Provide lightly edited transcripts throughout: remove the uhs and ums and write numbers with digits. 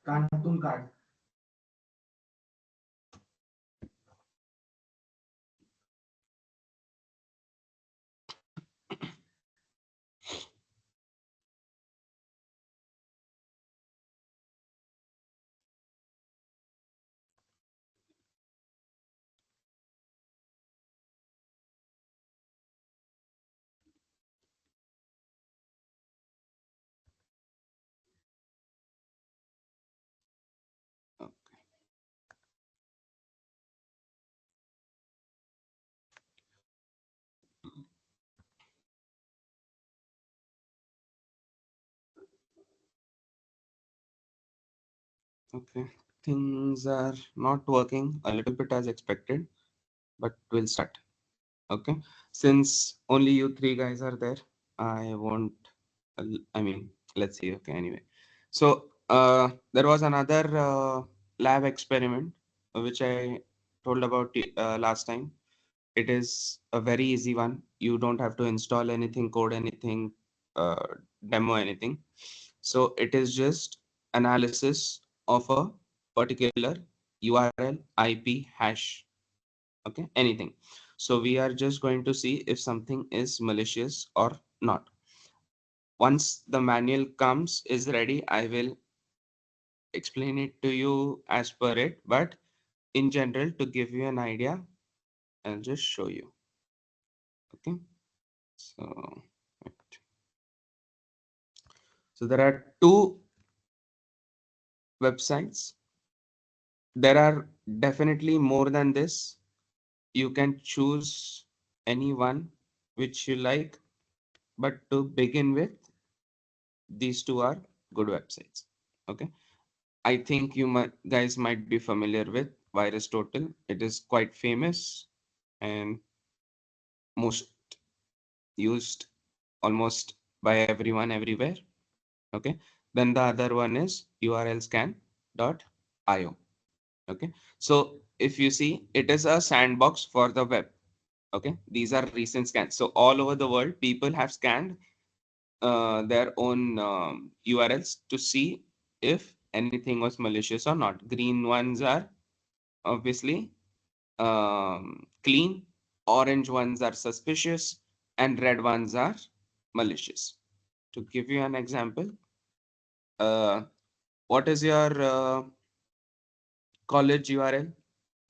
Cartoon card. Okay, things are not working a little bit as expected, but we'll start. Okay, since only you three guys are there, I won't. I mean, let's see. Okay, anyway, so there was another lab experiment which I told about last time. It is a very easy one. You don't have to install anything, code anything, uh, demo anything. So it is just analysis of a particular URL, IP, hash. Okay, anything. So we are just going to see if something is malicious or not. Once the manual comes is ready, I will explain it to you as per it. But in general, to give you an idea, I'll just show you. Okay, so so there are two websites. There are definitely more than this. You can choose any one which you like, but to begin with, these two are good websites. Okay, I think you might guys might be familiar with Virus Total. It is quite famous and most used almost by everyone everywhere. Okay, then the other one is urlscan.io. Okay, so if you see, it is a sandbox for the web. Okay, these are recent scans. So all over the world, people have scanned their own URLs to see if anything was malicious or not. Green ones are obviously clean, orange ones are suspicious, and red ones are malicious. To give you an example, uh, what is your college URL?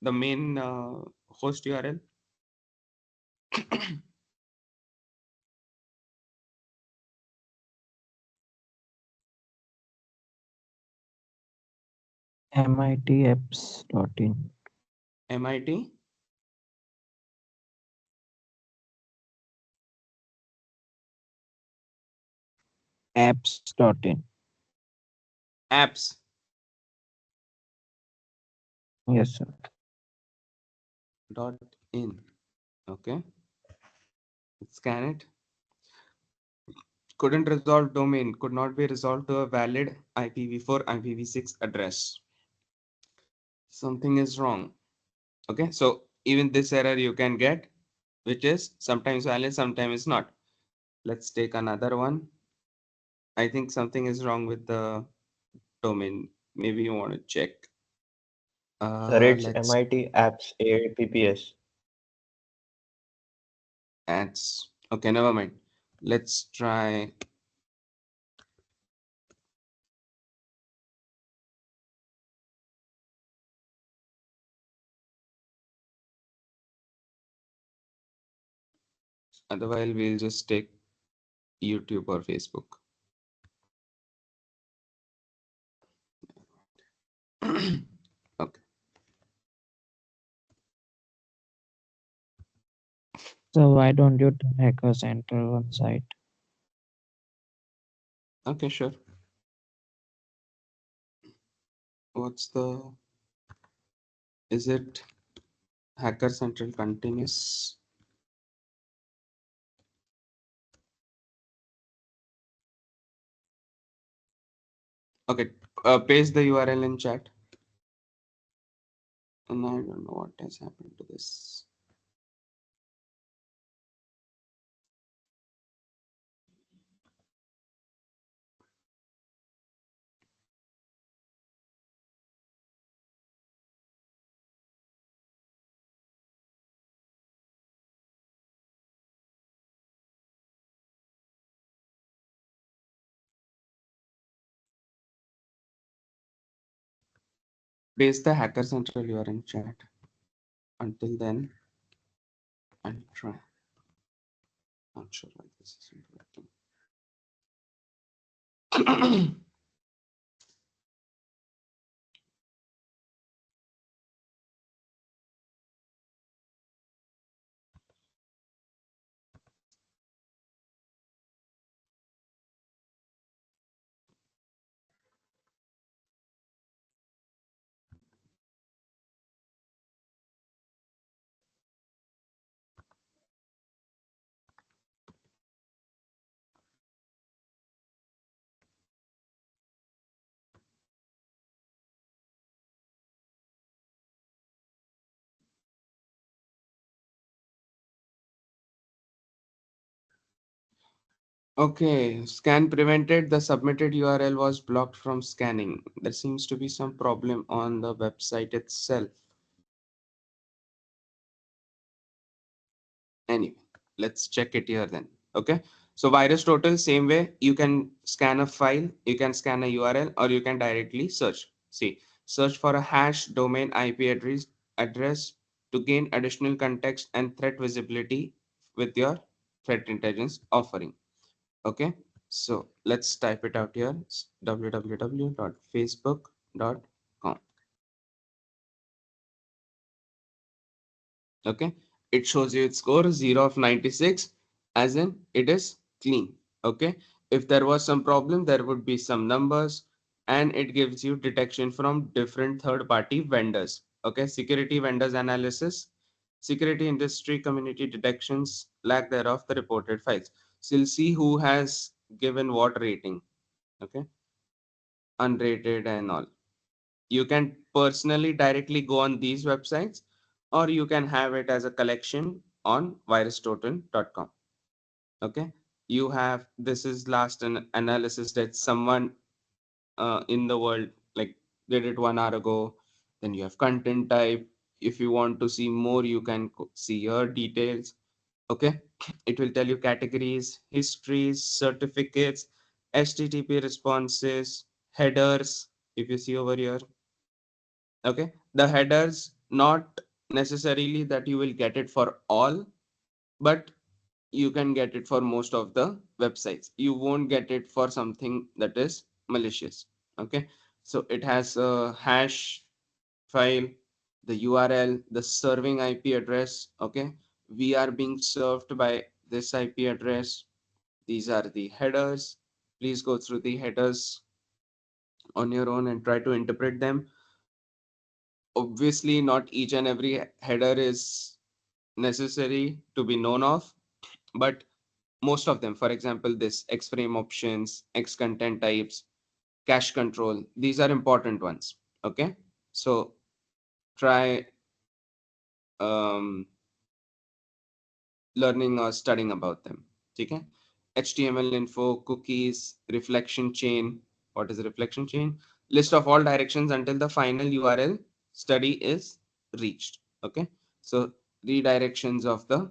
The main host URL? mitapps.in. MIT Apps.in. apps Yes, sir. dot in. Okay, scan it. Couldn't resolve domain, could not be resolved to a valid IPv4 IPv6 address. Something is wrong. Okay, so even this error you can get, which is sometimes valid, sometimes not. Let's take another one. I think something is wrong with the domain. Maybe you want to check. Sir, it's Let's MIT Apps APPS. ads. Okay, never mind. Let's try. Otherwise, we'll just take YouTube or Facebook. Okay. So why don't you hacker center one site? Okay, sure. What's the? Is it Hacker Central continuous? Okay, paste the URL in chat. And I don't know what has happened to this. Paste the Hacker Central URL in chat. Until then, I'll try. Not sure why this isn't working. Okay, scan prevented. The submitted URL was blocked from scanning. There seems to be some problem on the website itself. Anyway, let's check it here then. Okay, so VirusTotal, same way, you can scan a file, you can scan a URL, or you can directly search. See, search for a hash domain IP address to gain additional context and threat visibility with your threat intelligence offering. Okay, so let's type it out here. It's www.facebook.com. Okay, it shows you its score 0 of 96, as in it is clean. Okay, if there was some problem, there would be some numbers, and it gives you detection from different third party vendors. Okay, security vendors analysis, security industry community detections, lack thereof the reported files. So you'll see who has given what rating. Okay, unrated and all. You can personally directly go on these websites, or you can have it as a collection on virustotal.com. Okay, you have, this is last an analysis that someone in the world like did it 1 hour ago. Then you have content type. If you want to see more, you can see your details. Okay, it will tell you categories, histories, certificates, http responses, headers. If you see over here, okay, the headers, not necessarily that you will get it for all, but you can get it for most of the websites. You won't get it for something that is malicious. Okay, so it has a hash file, the URL, the serving IP address. Okay, we are being served by this IP address. These are the headers. Please go through the headers on your own and try to interpret them. Obviously, not each and every header is necessary to be known of, but most of them, for example, this X frame options, X content types, cache control, these are important ones. Okay, so try um, learning or studying about them. Okay, HTML info, cookies, reflection chain. What is a reflection chain? List of all directions until the final URL study is reached. Okay, so redirections of the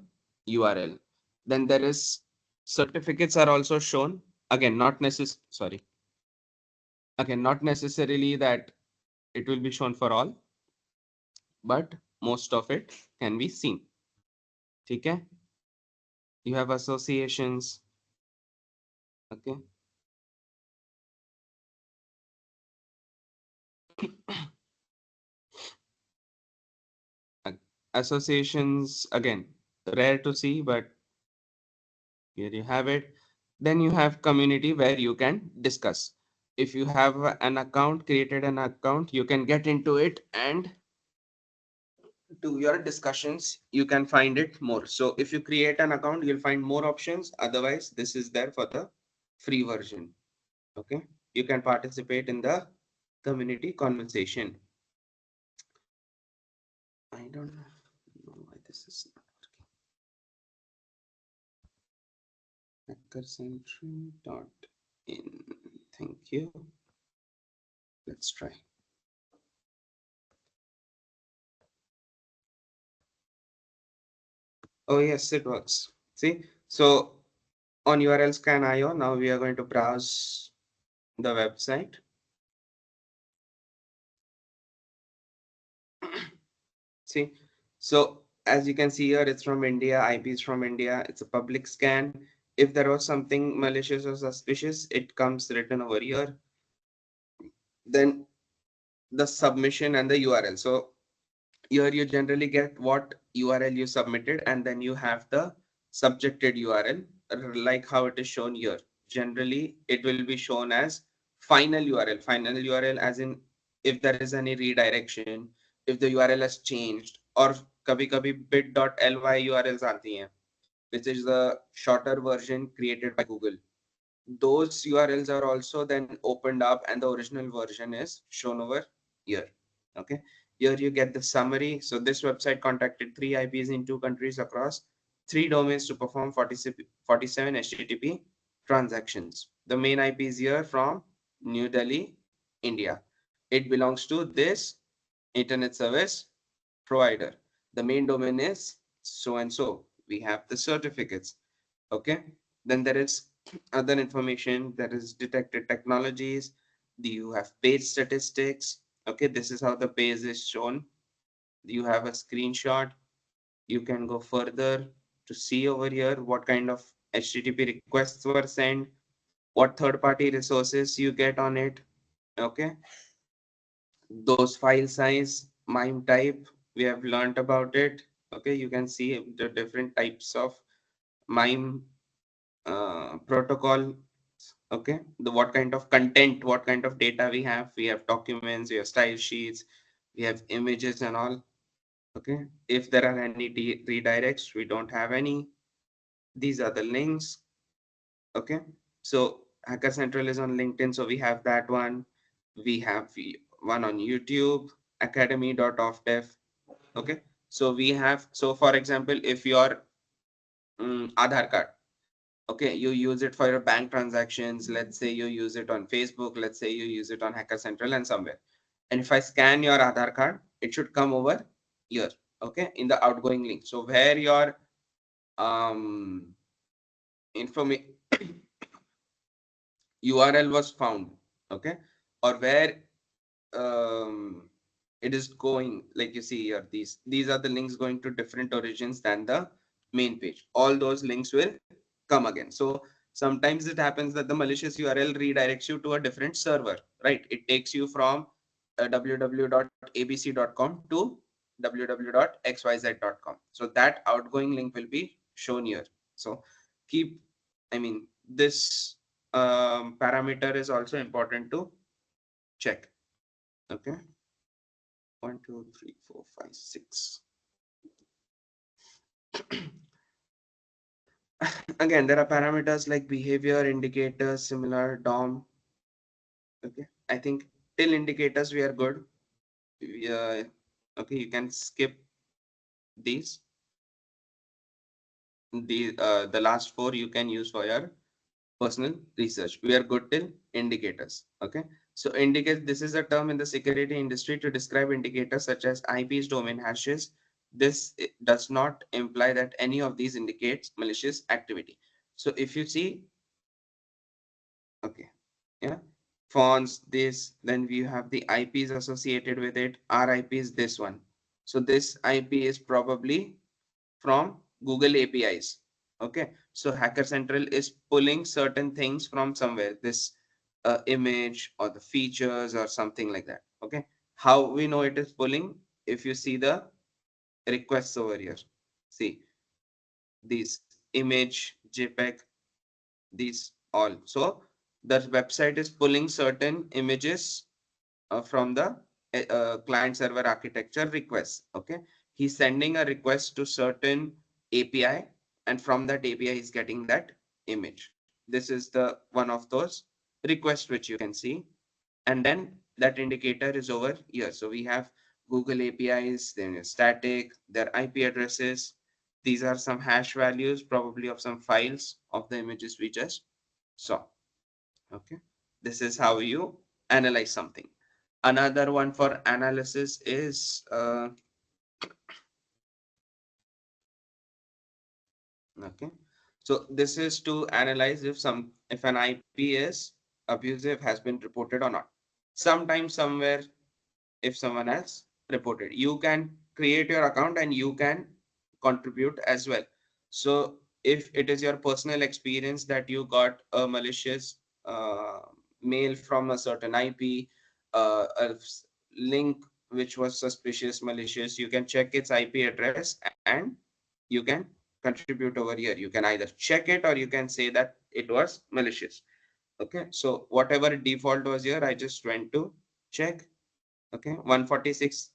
URL. Then there is certificates are also shown. Again, not necessary. Sorry. Again, not necessarily that it will be shown for all, but most of it can be seen. Okay, you have associations. Okay, associations, again, rare to see, but here you have it. Then you have community where you can discuss. If you have an account, created an account, you can get into it and do your discussions. You can find it more. So if you create an account, you'll find more options. Otherwise, this is there for the free version. Okay, you can participate in the community conversation. I don't know why this is not working. Hackercentral.in. Thank you. Let's try. Oh yes, it works. See, so on URL scan.io, now we are going to browse the website. See, so as you can see here, it's from India, IP is from India, it's a public scan. If there was something malicious or suspicious, it comes written over here. Then the submission and the URL. So here you generally get what URL you submitted, and then you have the subjected URL, like how it is shown here. Generally, it will be shown as final URL. Final URL as in if there is any redirection, if the URL has changed, or कभी कभी bit.ly URLs आती हैं, which is the shorter version created by Google. Those URLs are also then opened up, and the original version is shown over here. Okay, here you get the summary. So this website contacted 3 IPs in 2 countries across 3 domains to perform 47 HTTP transactions. The main IP is here from New Delhi, India. It belongs to this internet service provider. The main domain is so and so. We have the certificates. Okay, then there is other information, that is detected technologies. You have page statistics. Okay, this is how the page is shown. You have a screenshot. You can go further to see over here what kind of HTTP requests were sent, what third party resources you get on it. Okay, those file size, MIME type, we have learned about it. Okay, you can see the different types of MIME protocol. Okay, the what kind of content, what kind of data we have documents, we have style sheets, we have images and all. Okay, if there are any redirects, we don't have any. These are the links. Okay, so Hacker Central is on LinkedIn, so we have that one. We have one on YouTube, academy.offdev. Okay, so we have, so for example, if your Aadhaar card, okay, you use it for your bank transactions, let's say you use it on Facebook, let's say you use it on Hacker Central and somewhere, and if I scan your Aadhaar card, it should come over here, okay, in the outgoing link. So where your um information URL was found, okay, or where um it is going, like you see here, these are the links going to different origins than the main page. All those links will come again. So sometimes it happens that the malicious URL redirects you to a different server, right? It takes you from www.abc.com to www.xyz.com. So that outgoing link will be shown here. So keep, I mean, this parameter is also important to check. Okay, 1 2 3 4 5 6. Again, there are parameters like behavior indicators, similar DOM. Okay, I think till indicators we are good. Okay, you can skip these. The last 4 you can use for your personal research. We are good till indicators. Okay, so indicate, this is a term in the security industry to describe indicators such as IPs, domain hashes. This does not imply that any of these indicates malicious activity. So if you see, okay, yeah, fonts this, then we have the IPs associated with it. Our IP is this one. So this IP is probably from Google APIs. Okay, so Hacker Central is pulling certain things from somewhere, this image or the features or something like that. Okay, how we know it is pulling? If you see the requests over here, see these image, JPEG, these all. So the website is pulling certain images from the client server architecture request. Okay, he's sending a request to certain API, and from that API he's getting that image. This is the one of those requests which you can see, and then that indicator is over here. So we have Google APIs, then static, their IP addresses. These are some hash values, probably of some files of the images we just saw. Okay, this is how you analyze something. Another one for analysis is okay, so this is to analyze if an IP is abusive, has been reported or not. Sometimes somewhere, if someone has reported, you can create your account and you can contribute as well. So if it is your personal experience that you got a malicious mail from a certain IP, link which was suspicious, malicious, you can check its IP address and you can contribute over here. You can either check it or you can say that it was malicious. Okay, so whatever default was here, I just went to check. Okay, 146.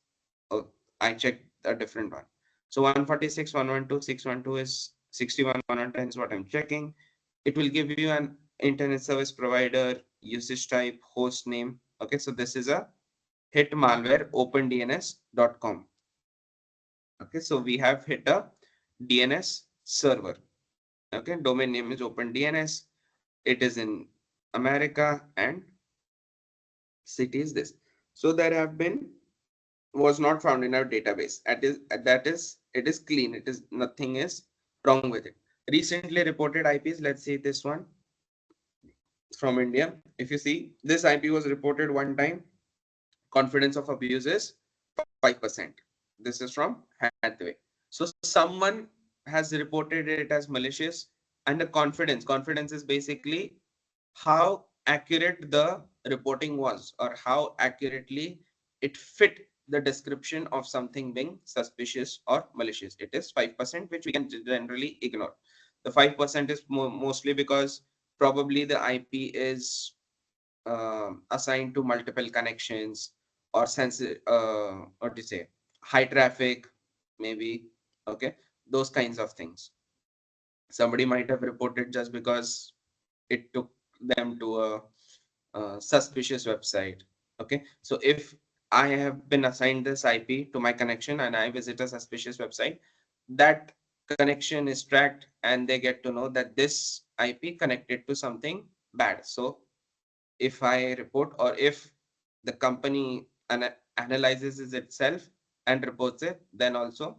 Oh, I checked a different one. So 146, 112, 612 is 61, 110 is what I'm checking. It will give you an internet service provider, usage type, host name. Okay, so this is a hit malware opendns.com. Okay, so we have hit a DNS server. Okay, domain name is OpenDNS. It is in America and city is this. So there have been was not found in our database. It is clean. It is nothing is wrong with it. Recently reported IPs. Let's see this one from India. If you see this IP was reported one time. Confidence of abuse is 5%. This is from Hathaway. So someone has reported it as malicious, and the confidence is basically how accurate the reporting was or how accurately it fit the description of something being suspicious or malicious. It is 5%, which we can generally ignore. The 5% is mostly because probably the IP is assigned to multiple connections or sensitive, what do you say, high traffic, maybe. Okay, those kinds of things. Somebody might have reported just because it took them to a suspicious website. Okay, so if I have been assigned this IP to my connection and I visit a suspicious website, that connection is tracked and they get to know that this IP connected to something bad. So if I report or if the company analyzes it itself and reports it, then also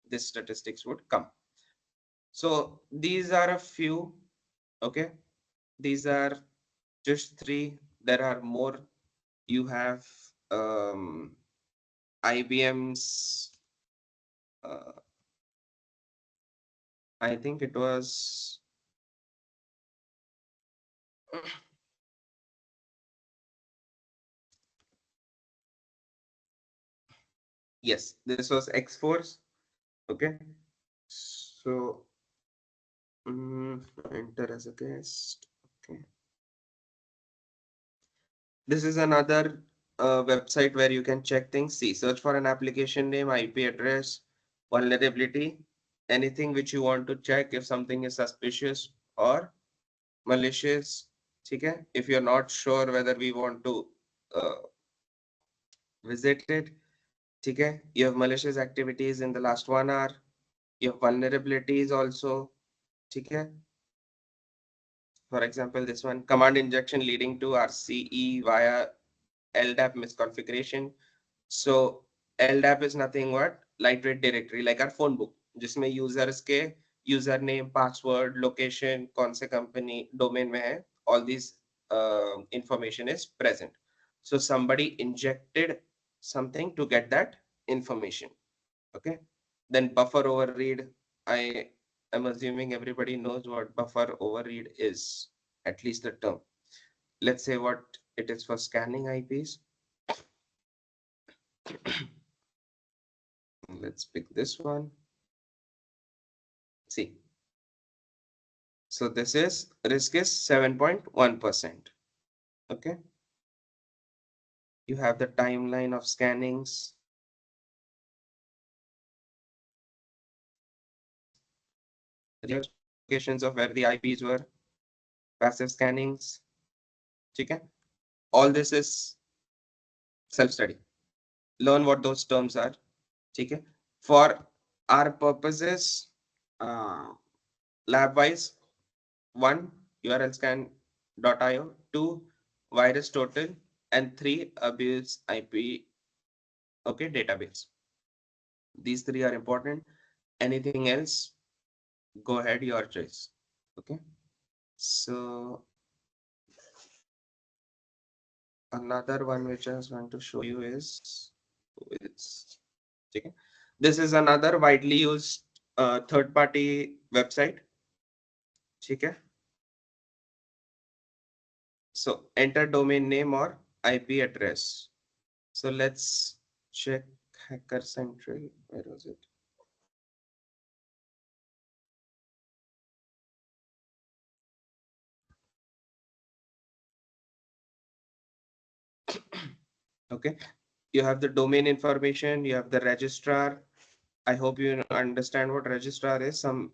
this statistics would come. So these are a few. Okay, these are just three. There are more. You have IBM's. Uh, I think it was. Yes, this was X-Force. Okay, so enter as a guest. Okay, this is another website where you can check things. See, search for an application name, IP address, vulnerability, anything which you want to check if something is suspicious or malicious. Okay, if you're not sure whether we want to uh, visit it. Okay, you have malicious activities in the last 1 hour. You have vulnerabilities also. Okay, for example, this one command injection leading to RCE via LDAP misconfiguration. So LDAP is nothing but lightweight directory, like our phone book, जिसमें users के username, password, location, कौन से company domain में है, all these information is present. So somebody injected something to get that information. Okay, then buffer overread. I am assuming everybody knows what buffer overread is, at least the term. Let's say what it is for scanning IPs. Let's pick this one. See, so this is risk is 7.1%. Okay, you have the timeline of scannings. Locations of where the IPs were, passive scannings. Okay, all this is self-study. Learn what those terms are. Okay, for our purposes, uh, lab-wise, one urlscan.io, two virus total, and three abuse IP. Okay, database. These three are important. Anything else, go ahead, your choice. Okay, so another one which I was going to show you is ठीक है. This is another widely used third party website. ठीक है. So enter domain name or IP address. So let's check Hacker Central. Where was it? Okay, you have the domain information, you have the registrar. I hope you understand what registrar is. Some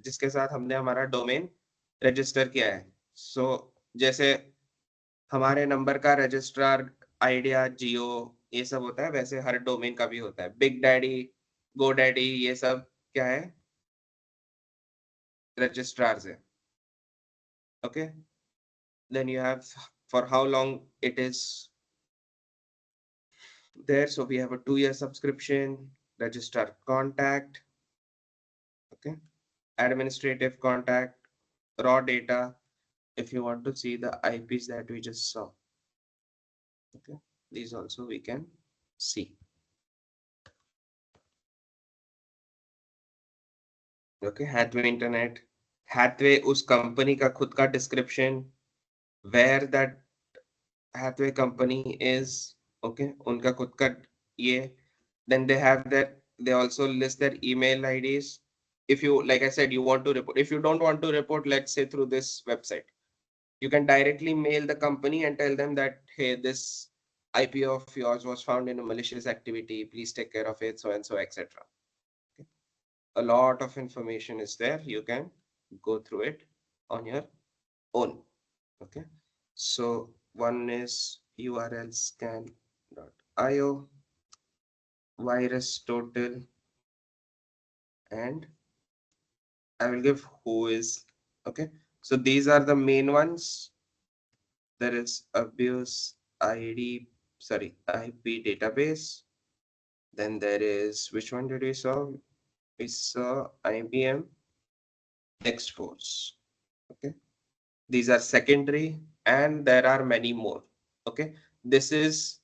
जिसके साथ हमने हमारा domain register किया है. So जैसे हमारे number का registrar idea जियो ये सब होता है, वैसे हर डोमेन का भी होता है. बिग डैडी, गो डैडी, ये सब क्या है, रजिस्ट्रार्स है. Okay, then you have for how long it is there. So we have a 2-year subscription, registrar contact, okay, administrative contact, raw data. If you want to see the IPs that we just saw, okay, these also we can see. Okay, Hathway Internet, Hathway उस company का खुद का description, where that Hathway company is, okay, उनका खुद का ये. Then they have that, they also list their email IDs. If you, like I said, you want to report, if you don't want to report, let's say through this website, you can directly mail the company and tell them that, hey, this IP of yours was found in a malicious activity, please take care of it, so and so, etc. Okay. A lot of information is there, you can go through it on your own. Okay, so one is URL scan.io, virus total, and I will give who is. Okay, so these are the main ones. There is abuse ID, sorry, IP database. Then there is, which one did we saw? We saw IBM X-Force. Okay, these are secondary, and there are many more. Okay, this is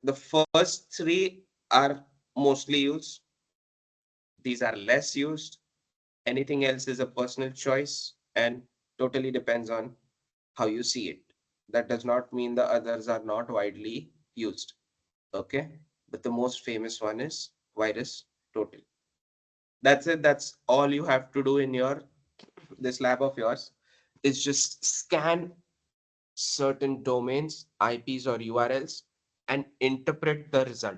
the first three are mostly used. These are less used. Anything else is a personal choice and totally depends on how you see it. That does not mean the others are not widely used. Okay, but the most famous one is virus total. That's it. That's all you have to do in your this lab of yours is just scan certain domains, IPs or URLs, and interpret the result.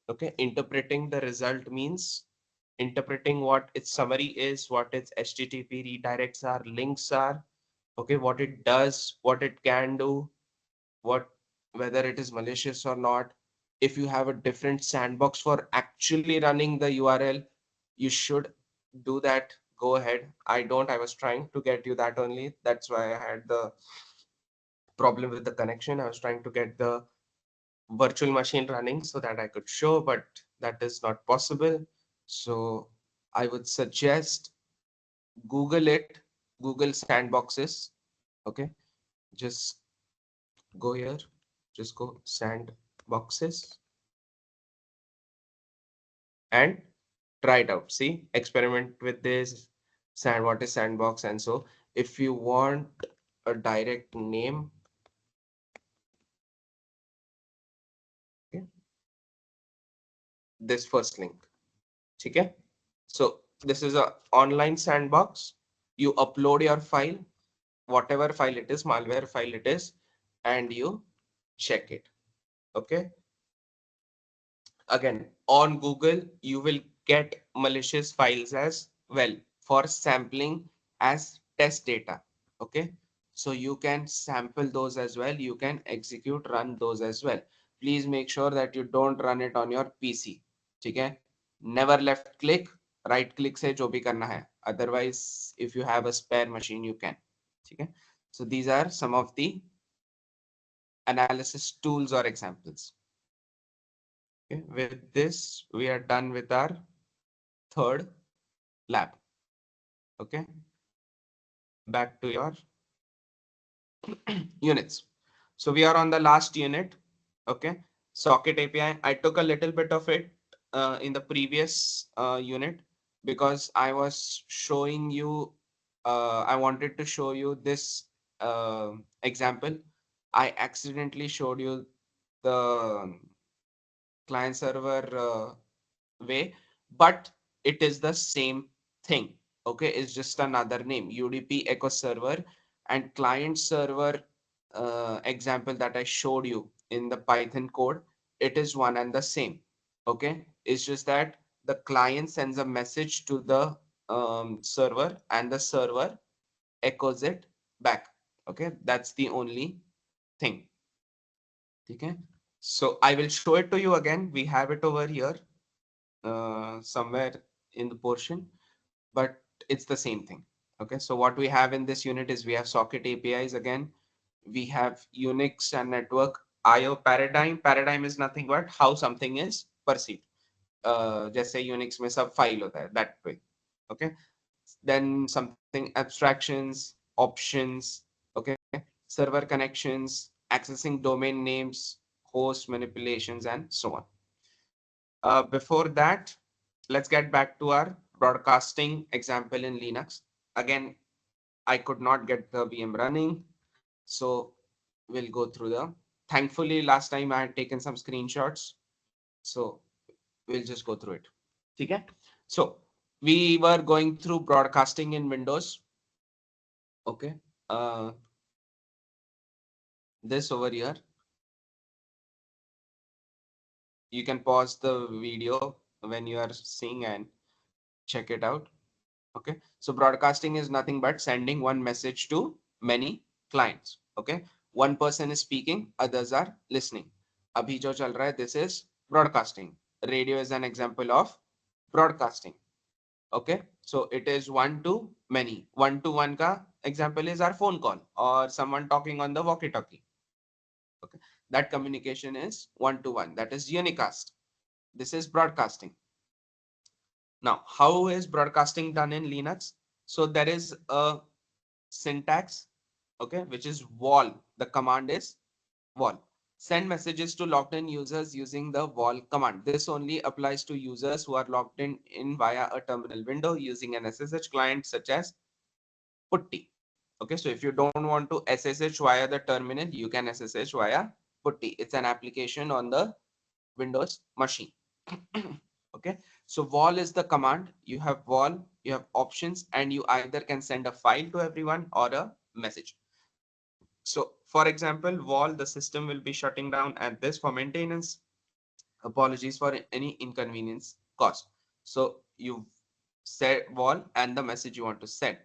Okay, interpreting the result means interpreting what its summary is, what its HTTP redirects are, links are, okay, what it does, what it can do, what, whether it is malicious or not. If you have a different sandbox for actually running the URL, you should do that. Go ahead. I don't. I was trying to get you that only. That's why I had the problem with the connection. I was trying to get the virtual machine running so that I could show, but that is not possible. So I would suggest Google it, Google sandboxes. Okay, just go here, just go sandboxes and try it out. See, experiment with this sand, what is sandbox. And so if you want a direct name, okay, this first link, okay. So this is a online sandbox. You upload your file, whatever file it is, malware file it is, and you check it. Okay, again on Google you will get malicious files as well for sampling as test data. Okay, so you can sample those as well, you can execute, run those as well. Please make sure that you don't run it on your PC. Okay, never left click, right click से जो भी करना है, otherwise if you have a spare machine you can. Okay, so these are some of the analysis tools or examples. Okay, with this, we are done with our third lab. Okay, back to your units. So we are on the last unit. Okay, socket API. I took a little bit of it in the previous unit, because I was showing you, I wanted to show you this example. I accidentally showed you the client server way, but it is the same thing. Okay, it's just another name, UDP Echo Server, and client server example that I showed you in the Python code, it is one and the same. Okay, it's just that the client sends a message to the server, and the server echoes it back. Okay, that's the only thing. Okay, so I will show it to you again. We have it over here somewhere in the portion, but it's the same thing. Okay, so what we have in this unit is we have socket APIs again. We have Unix and network IO paradigm. Paradigm is nothing but how something is perceived. जैसे Unix में सब file होता है that way. Okay, then something abstractions, options. Okay, server connections, accessing domain names, host manipulations, and so on. Before that, let's get back to our broadcasting example in Linux. Again, I could not get the VM running, so we'll go through the. Thankfully, last time I had taken some screenshots, so we'll just go through it. Okay? So we were going through broadcasting in Windows. Okay. This over here. You can pause the video when you are seeing and check it out. Okay, so broadcasting is nothing but sending one message to many clients. Okay, one person is speaking, others are listening. Abhi jo chal raha hai, this is broadcasting. Radio is an example of broadcasting. Okay, so it is one to many. One to one ka example is our phone call or someone talking on the walkie talkie. Okay, that communication is one to one, that is unicast. This is broadcasting. Now, how is broadcasting done in Linux? So there is a syntax, okay, which is wall. The command is wall. Send messages to logged in users using the wall command. This only applies to users who are logged in via a terminal window using an SSH client such as Putty. Okay, so if you don't want to SSH via the terminal, you can SSH via Putty. It's an application on the Windows machine. Okay, so wall is the command. You have wall, you have options, and you either can send a file to everyone or a message. So for example, wall, the system will be shutting down at this for maintenance. Apologies for any inconvenience caused. So you set wall and the message you want to send.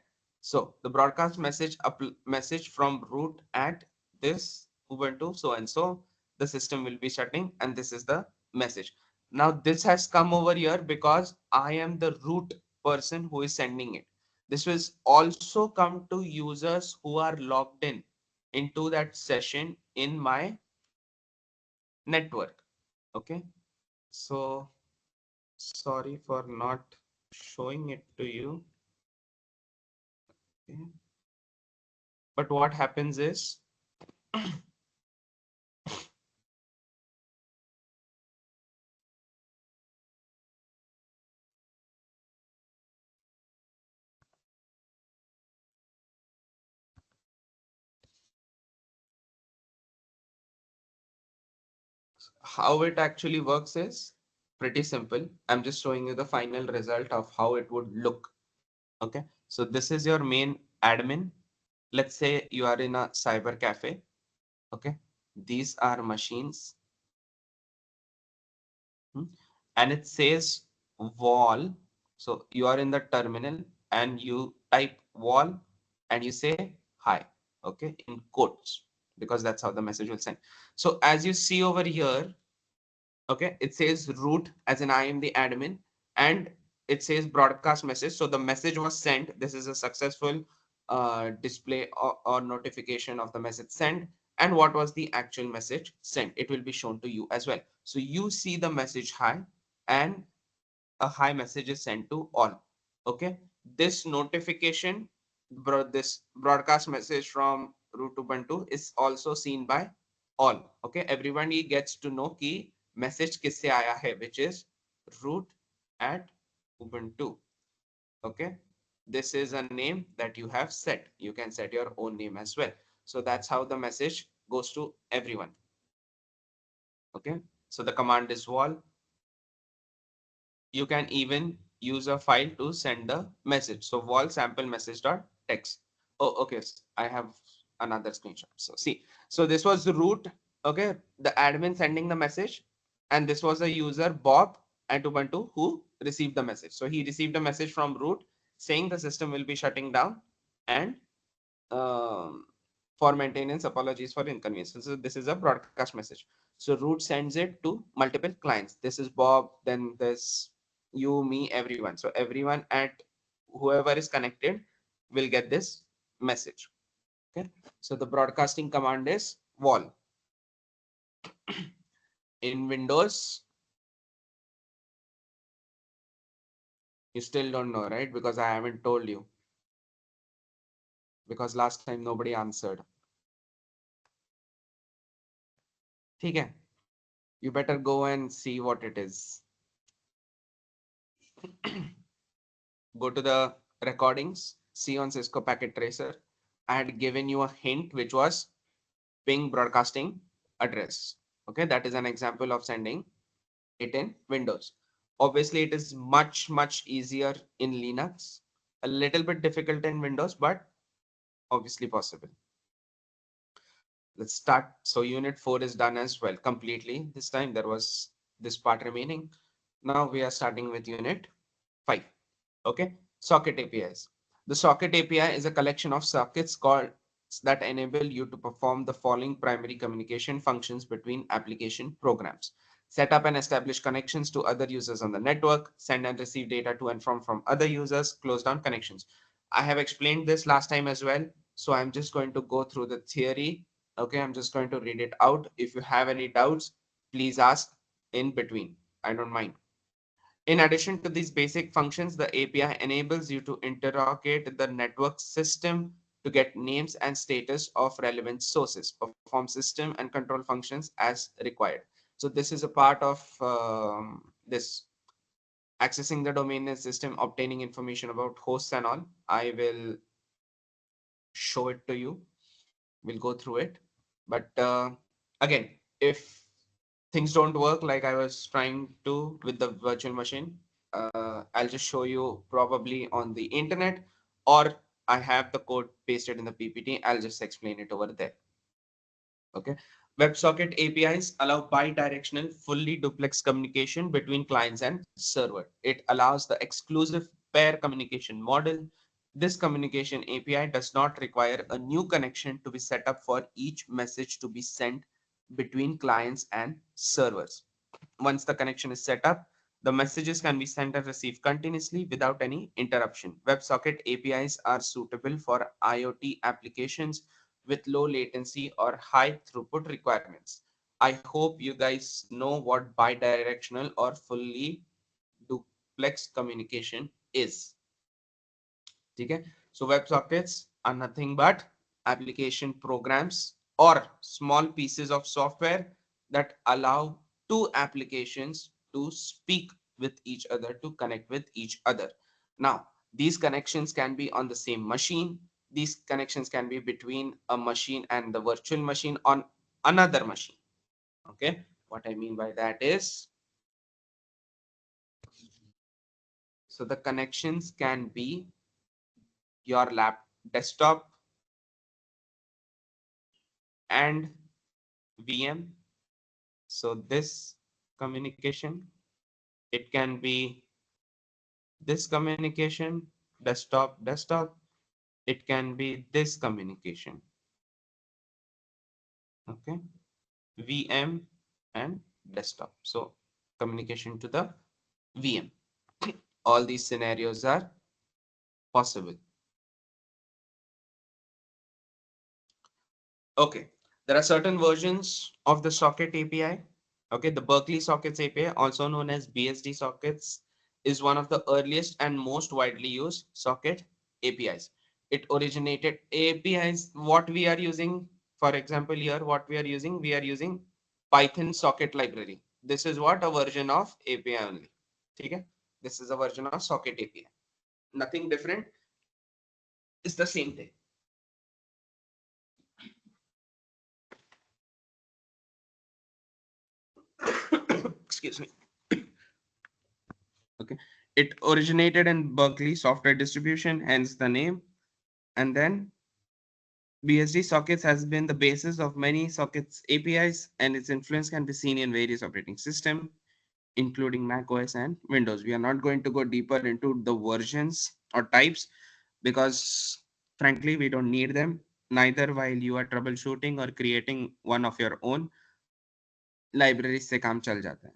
So the broadcast message from root at this Ubuntu so and so, the system will be shutting, and this is the message. Now this has come over here because I am the root person who is sending it. This will also come to users who are logged in into that session in my network. Okay, so sorry for not showing it to you. Okay. But what happens is how it actually works is pretty simple. I'm just showing you the final result of how it would look. Okay, so this is your main admin. Let's say you are in a cyber cafe. Okay, these are machines. And it says wall. So you are in the terminal and you type wall and you say hi, okay, in quotes, because that's how the message will send. So as you see over here, okay, it says root as in I am the admin, and it says broadcast message. So the message was sent. This is a successful display or notification of the message sent. And what was the actual message sent? It will be shown to you as well. So you see the message hi, and a hi message is sent to all. Okay, this notification, this broadcast message from root Ubuntu is also seen by all. Okay, everybody gets to know ki message kisse aaya hai, which is root at Ubuntu. Okay, this is a name that you have set. You can set your own name as well. So that's how the message goes to everyone. Okay, so the command is wall. You can even use a file to send the message. So wall sample message dot text. Oh, okay. I have another screenshot. So see, so this was the root. Okay, the admin sending the message, and this was a user Bob at Ubuntu who received the message. So he received a message from root saying the system will be shutting down, and um, for maintenance, apologies for inconvenience. So this is a broadcast message. So root sends it to multiple clients. This is Bob, then there's you, me, everyone. So everyone at whoever is connected will get this message. Okay. So the broadcasting command is wall. In Windows, you still don't know, right? Because I haven't told you. Because last time nobody answered. Okay. You better go and see what it is. Go to the recordings, see on Cisco Packet Tracer. I had given you a hint, which was ping broadcasting address. Okay, that is an example of sending it in Windows. Obviously, it is much easier in Linux, a little bit difficult in Windows, but obviously possible. Let's start. So unit 4 is done as well completely. This time there was this part remaining. Now we are starting with unit 5. Okay, socket APIs. The socket API is a collection of sockets called that enable you to perform the following primary communication functions between application programs. Set up and establish connections to other users on the network, send and receive data to and from other users, close down connections. I have explained this last time as well. So I'm just going to go through the theory. Okay, I'm just going to read it out. If you have any doubts, please ask in between. I don't mind. In addition to these basic functions, the API enables you to interrogate the network system to get names and status of relevant sources, perform system and control functions as required. So this is a part of this accessing the domain name system, obtaining information about hosts and all. I will show it to you. We'll go through it. But again, if things don't work like I was trying to with the virtual machine, I'll just show you probably on the internet, or I have the code pasted in the PPT. I'll just explain it over there. Okay. WebSocket APIs allow bi-directional, fully duplex communication between clients and server. It allows the exclusive pair communication model. This communication API does not require a new connection to be set up for each message to be sent between clients and servers. Once the connection is set up, the messages can be sent and received continuously without any interruption. WebSocket APIs are suitable for IoT applications with low latency or high throughput requirements. I hope you guys know what bidirectional or fully duplex communication is. Okay? So WebSockets are nothing but application programs or small pieces of software that allow two applications to speak with each other, to connect with each other. Now, these connections can be on the same machine. These connections can be between a machine and the virtual machine on another machine. Okay, what I mean by that is, so the connections can be your desktop and VM. So this communication, it can be this communication, desktop. It can be this communication. Okay, VM and desktop. So communication to the VM. All these scenarios are possible. Okay, there are certain versions of the socket API. Okay, the Berkeley Sockets API, also known as BSD sockets, is one of the earliest and most widely used socket APIs. It originated APIs, what we are using, for example, here, what we are using Python socket library. This is what a version of API only. Okay, this is a version of socket API. Nothing different. It's the same thing. Excuse me. Okay, it originated in Berkeley software distribution, hence the name. And then BSD sockets has been the basis of many sockets APIs, and its influence can be seen in various operating systems, including Mac OS and Windows. We are not going to go deeper into the versions or types because frankly, we don't need them. Neither while you are troubleshooting or creating one of your own libraries से काम चल जाता है.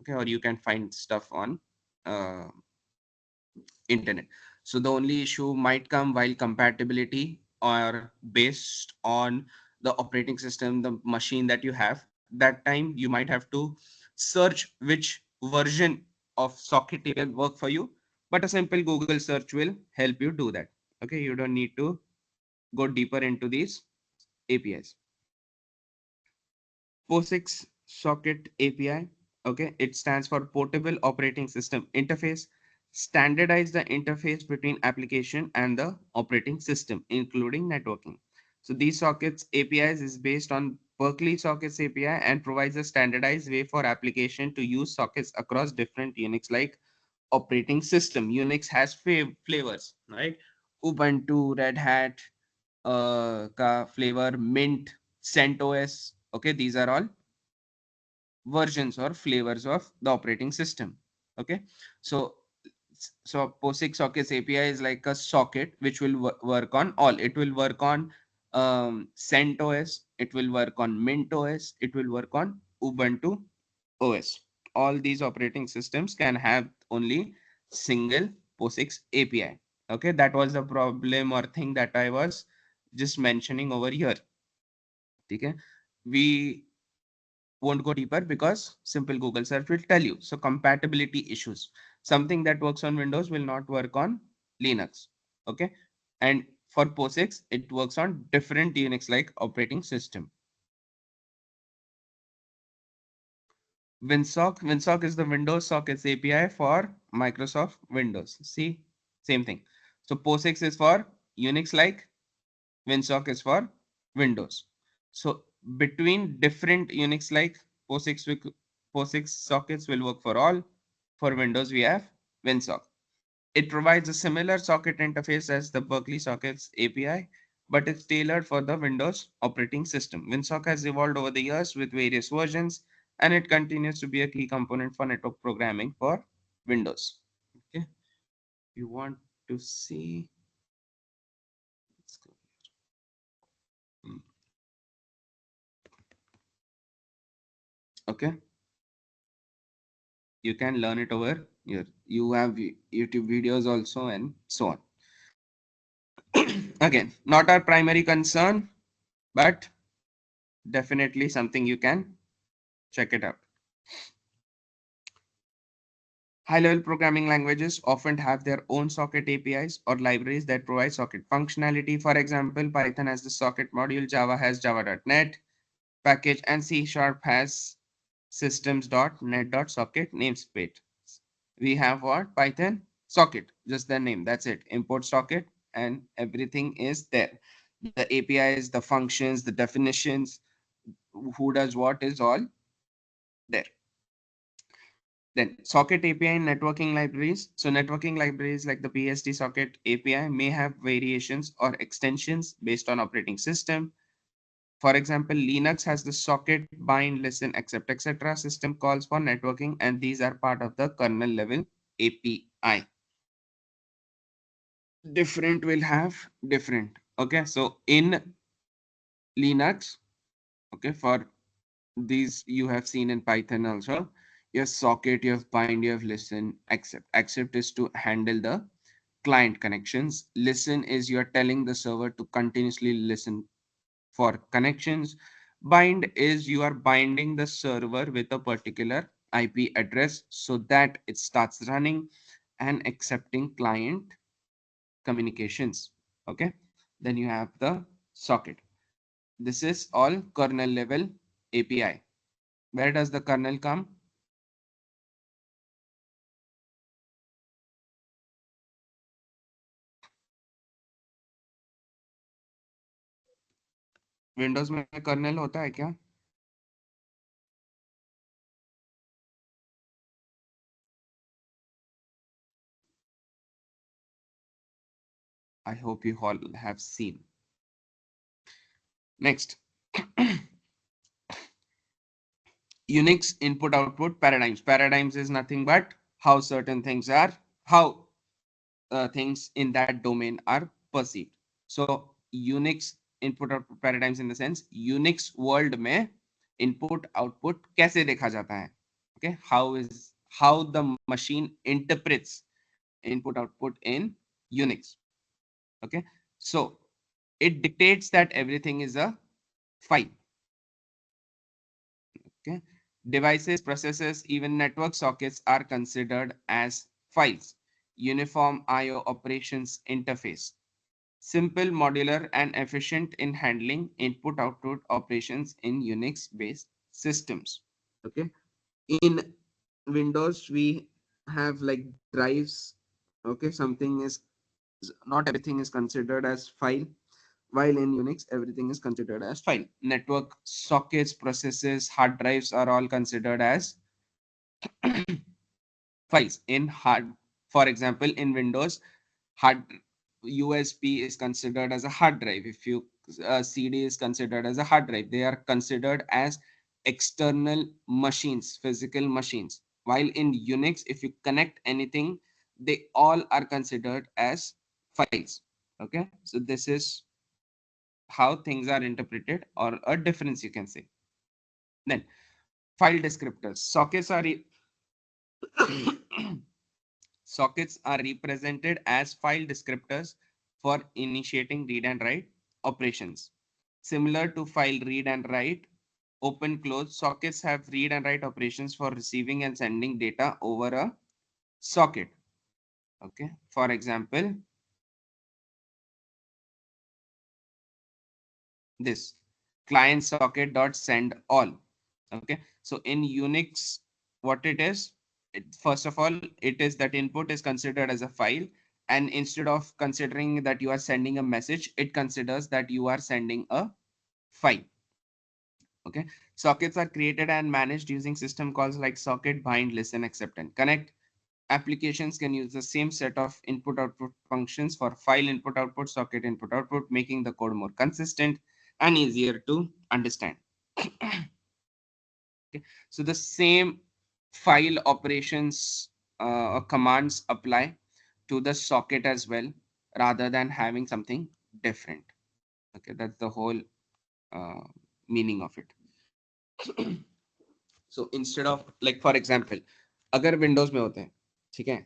Okay, or you can find stuff on uh, internet. So the only issue might come while compatibility or based on the operating system, the machine that you have. That time you might have to search which version of socket will work for you. But a simple Google search will help you do that. Okay, you don't need to go deeper into these APIs. POSIX Socket API. Okay, it stands for Portable Operating System Interface. Standardize the interface between application and the operating system, including networking. So these sockets APIs is based on Berkeley Sockets API and provides a standardized way for application to use sockets across different Unix like operating system. Unix has flavors, right? Ubuntu, Red Hat, ka flavor, Mint, CentOS. Okay, these are all versions or flavors of the operating system. Okay, so POSIX sockets API is like a socket which will work on all. It will work on CentOS, it will work on MintOS, it will work on Ubuntu OS. All these operating systems can have only single POSIX API. Okay, that was the problem or thing that I was just mentioning over here. Okay, we won't go deeper because simple Google search will tell you. So compatibility issues. Something that works on Windows will not work on Linux. Okay. And for POSIX, it works on different Unix like operating system. WinSock is the Windows Sockets API for Microsoft Windows. See, same thing. So POSIX is for Unix like, WinSock is for Windows. So between different Unix like POSIX sockets will work for all. For Windows, we have WinSock. It provides a similar socket interface as the Berkeley Sockets API, but it's tailored for the Windows operating system. WinSock has evolved over the years with various versions, and it continues to be a key component for network programming for Windows. Okay, you want to see. Let's go. Okay, you can learn it over here. You have YouTube videos also and so on. Again, not our primary concern, but definitely something you can check it out. High-level programming languages often have their own socket APIs or libraries that provide socket functionality. For example, Python has the socket module, Java has java.net package, and C# has systems.net.socket namespace. We have what? Python socket, just the name. That's it. Import socket and everything is there. The APIs, the functions, the definitions, who does what is all there. Then socket API and networking libraries. So networking libraries like the BSD socket API may have variations or extensions based on operating system. For example, Linux has the socket, bind, listen, accept, etc. system calls for networking, and these are part of the kernel level API. Different will have different. Okay, so in Linux, okay, for these you have seen in Python also. You have socket, you have bind, you have listen, accept. Accept is to handle the client connections. Listen is you're telling the server to continuously listen for connections. Bind is you are binding the server with a particular IP address so that it starts running and accepting client communications. Okay. Then you have the socket. This is all kernel level API. Where does the kernel come? Windows में kernel होता है क्या? I hope you all have seen. Next, Unix input output paradigms. Paradigms is nothing but how certain things are, how things in that domain are perceived. So Unix input output paradigms in the sense Unix world में input output कैसे देखा जाता है? Okay, how the machine interprets input output in Unix. Okay, so it dictates that everything is a file. Okay, devices, processes, even network sockets are considered as files. Uniform IO operations interface. Simple, modular, and efficient in handling input output operations in Unix based systems. Okay, in Windows we have like drives. Okay, something is not everything is considered as file, while in Unix everything is considered as file. Network sockets, processes, hard drives are all considered as files. In hard, for example, in Windows, hard USB is considered as a hard drive. If you CD is considered as a hard drive, they are considered as external machines, physical machines. While in Unix, if you connect anything, they all are considered as files. Okay, so this is how things are interpreted, or a difference you can say. Then file descriptors. Sockets are represented as file descriptors for initiating read and write operations. Similar to file read and write, open close sockets have read and write operations for receiving and sending data over a socket. Okay, for example, this client socket dot send all. Okay, so in Unix, what it is, first of all, it is that input is considered as a file, and instead of considering that you are sending a message, it considers that you are sending a file. Okay, sockets are created and managed using system calls like socket, bind, listen, accept, and connect. Applications can use the same set of input output functions for file input output, socket input output, making the code more consistent and easier to understand. Okay. So the same file operations commands apply to the socket as well, rather than having something different. Okay, that's the whole uh, meaning of it. So instead of, like, for example, अगर Windows में होते हैं, ठीक है,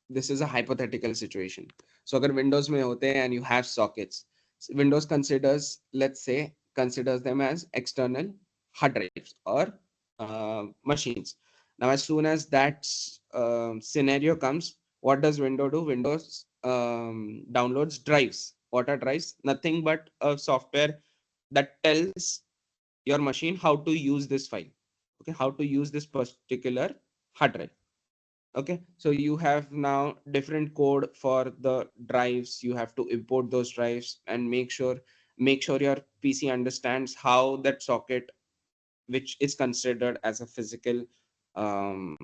this is a hypothetical situation. So अगर Windows में होते हैं and you have sockets, Windows considers, let's say, considers them as external hard drives or machines. Now as soon as that scenario comes, what does Windows do? Windows downloads drives. What are drives? Nothing but a software that tells your machine how to use this file. Okay, how to use this particular hard drive. Okay, so you have now different code for the drives. You have to import those drives and make sure your PC understands how that socket, which is considered as a physical um,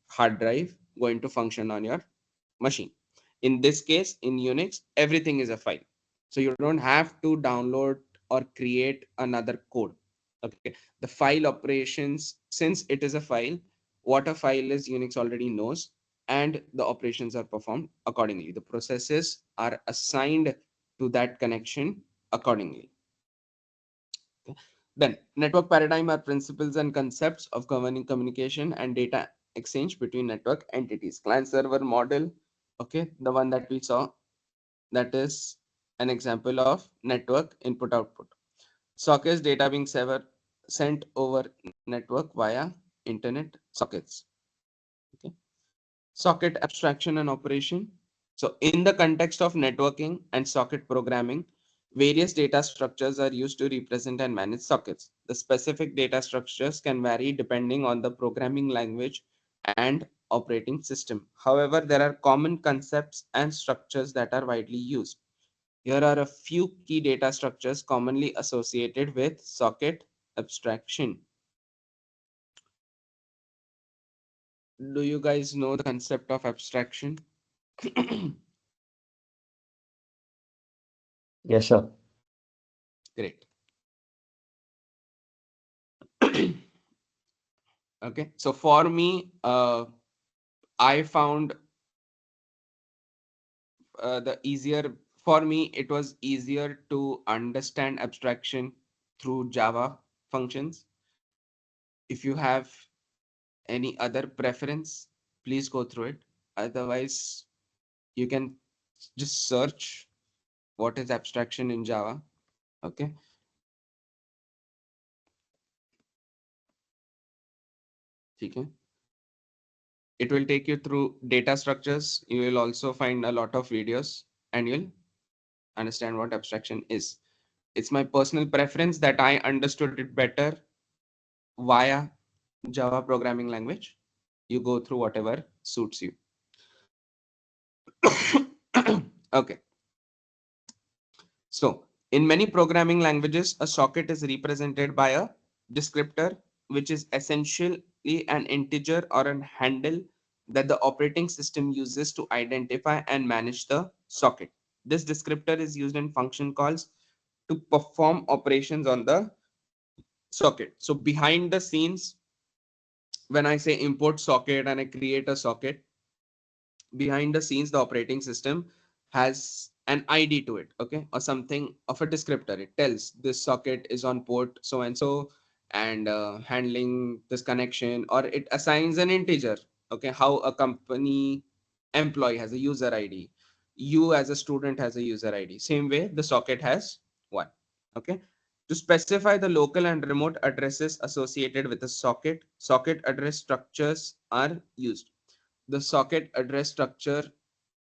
hard drive, going to function on your machine. In this case, in Unix, everything is a file, so you don't have to download or create another code. Okay, the file operations, since it is a file, what a file is, Unix already knows, and the operations are performed accordingly. The processes are assigned to that connection accordingly. Okay. Then network paradigm are principles and concepts of governing communication and data exchange between network entities. Client server model, okay, the one that we saw, that is an example of network input output. Sockets, data being sent over network via internet sockets. Okay. Socket abstraction and operation. So in the context of networking and socket programming, various data structures are used to represent and manage sockets. The specific data structures can vary depending on the programming language and operating system. However, there are common concepts and structures that are widely used. Here are a few key data structures commonly associated with socket abstraction. Do you guys know the concept of abstraction? Yes, sir. Great. Okay, so for me, I found the easier for me, it was easier to understand abstraction through Java functions. If you have any other preference, please go through it. Otherwise, you can just search what is abstraction in Java. Okay. Okay. It will take you through data structures. You will also find a lot of videos and you'll understand what abstraction is. It's my personal preference that I understood it better via Java programming language. You go through whatever suits you. Okay. So in many programming languages, a socket is represented by a descriptor, which is essentially an integer or a handle that the operating system uses to identify and manage the socket. This descriptor is used in function calls to perform operations on the socket. So behind the scenes, when I say import socket and I create a socket, behind the scenes, the operating system has an ID to it, okay, or something of a descriptor. It tells this socket is on port so and so and handling this connection, or it assigns an integer, okay, how a company employee has a user ID, you as a student has a user ID. Same way, the socket has one, okay. To specify the local and remote addresses associated with the socket, socket address structures are used. The socket address structure,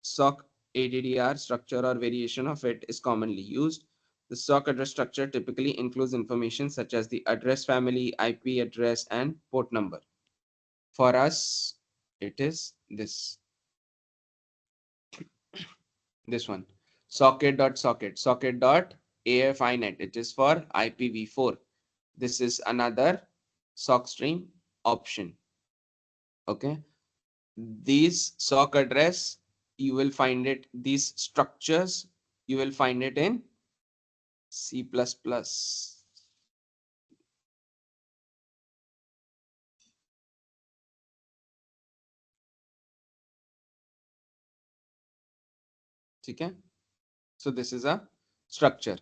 SOC ADDR structure or variation of it is commonly used. The SOC address structure typically includes information such as the address family, IP address, and port number. For us, it is this one, socket.socket, socket.afinet. It is for IPv4. This is another SOC stream option. Okay. These SOC address, you will find it, these structures, you will find it in C++. Okay. So this is a structure.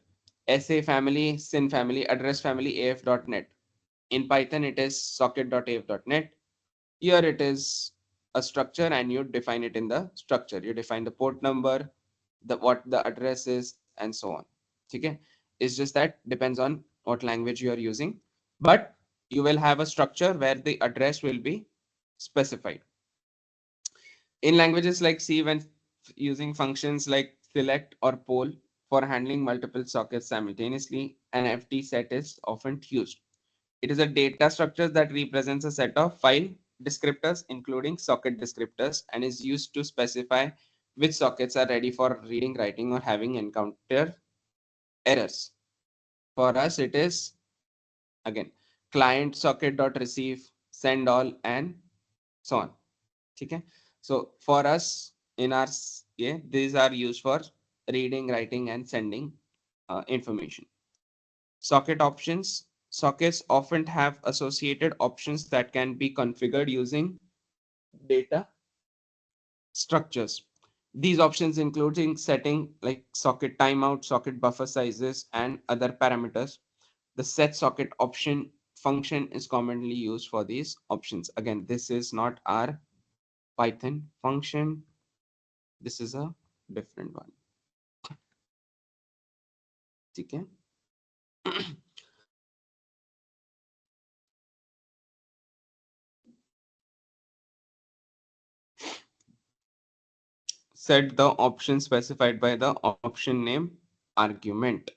SA family, SYN family, address family, AF.NET. In Python, it is socket.af.net. Here it is a structure and you define it in the structure. You define the port number, the what the address is, and so on. Okay. It's just that depends on what language you are using, but you will have a structure where the address will be specified. In languages like C, when using functions like select or poll for handling multiple sockets simultaneously, an FT set is often used. It is a data structure that represents a set of file descriptors, including socket descriptors, and is used to specify which sockets are ready for reading, writing, or having encounter errors. For us, it is again client socket.receive, send all, and so on. Okay. So for us in our yeah, these are used for reading, writing, and sending information. Socket options. Sockets often have associated options that can be configured using data structures. These options including setting like socket timeout, socket buffer sizes, and other parameters. The set socket option function is commonly used for these options. Again, this is not our Python function. This is a different one. Okay. Set the option specified by the option name argument.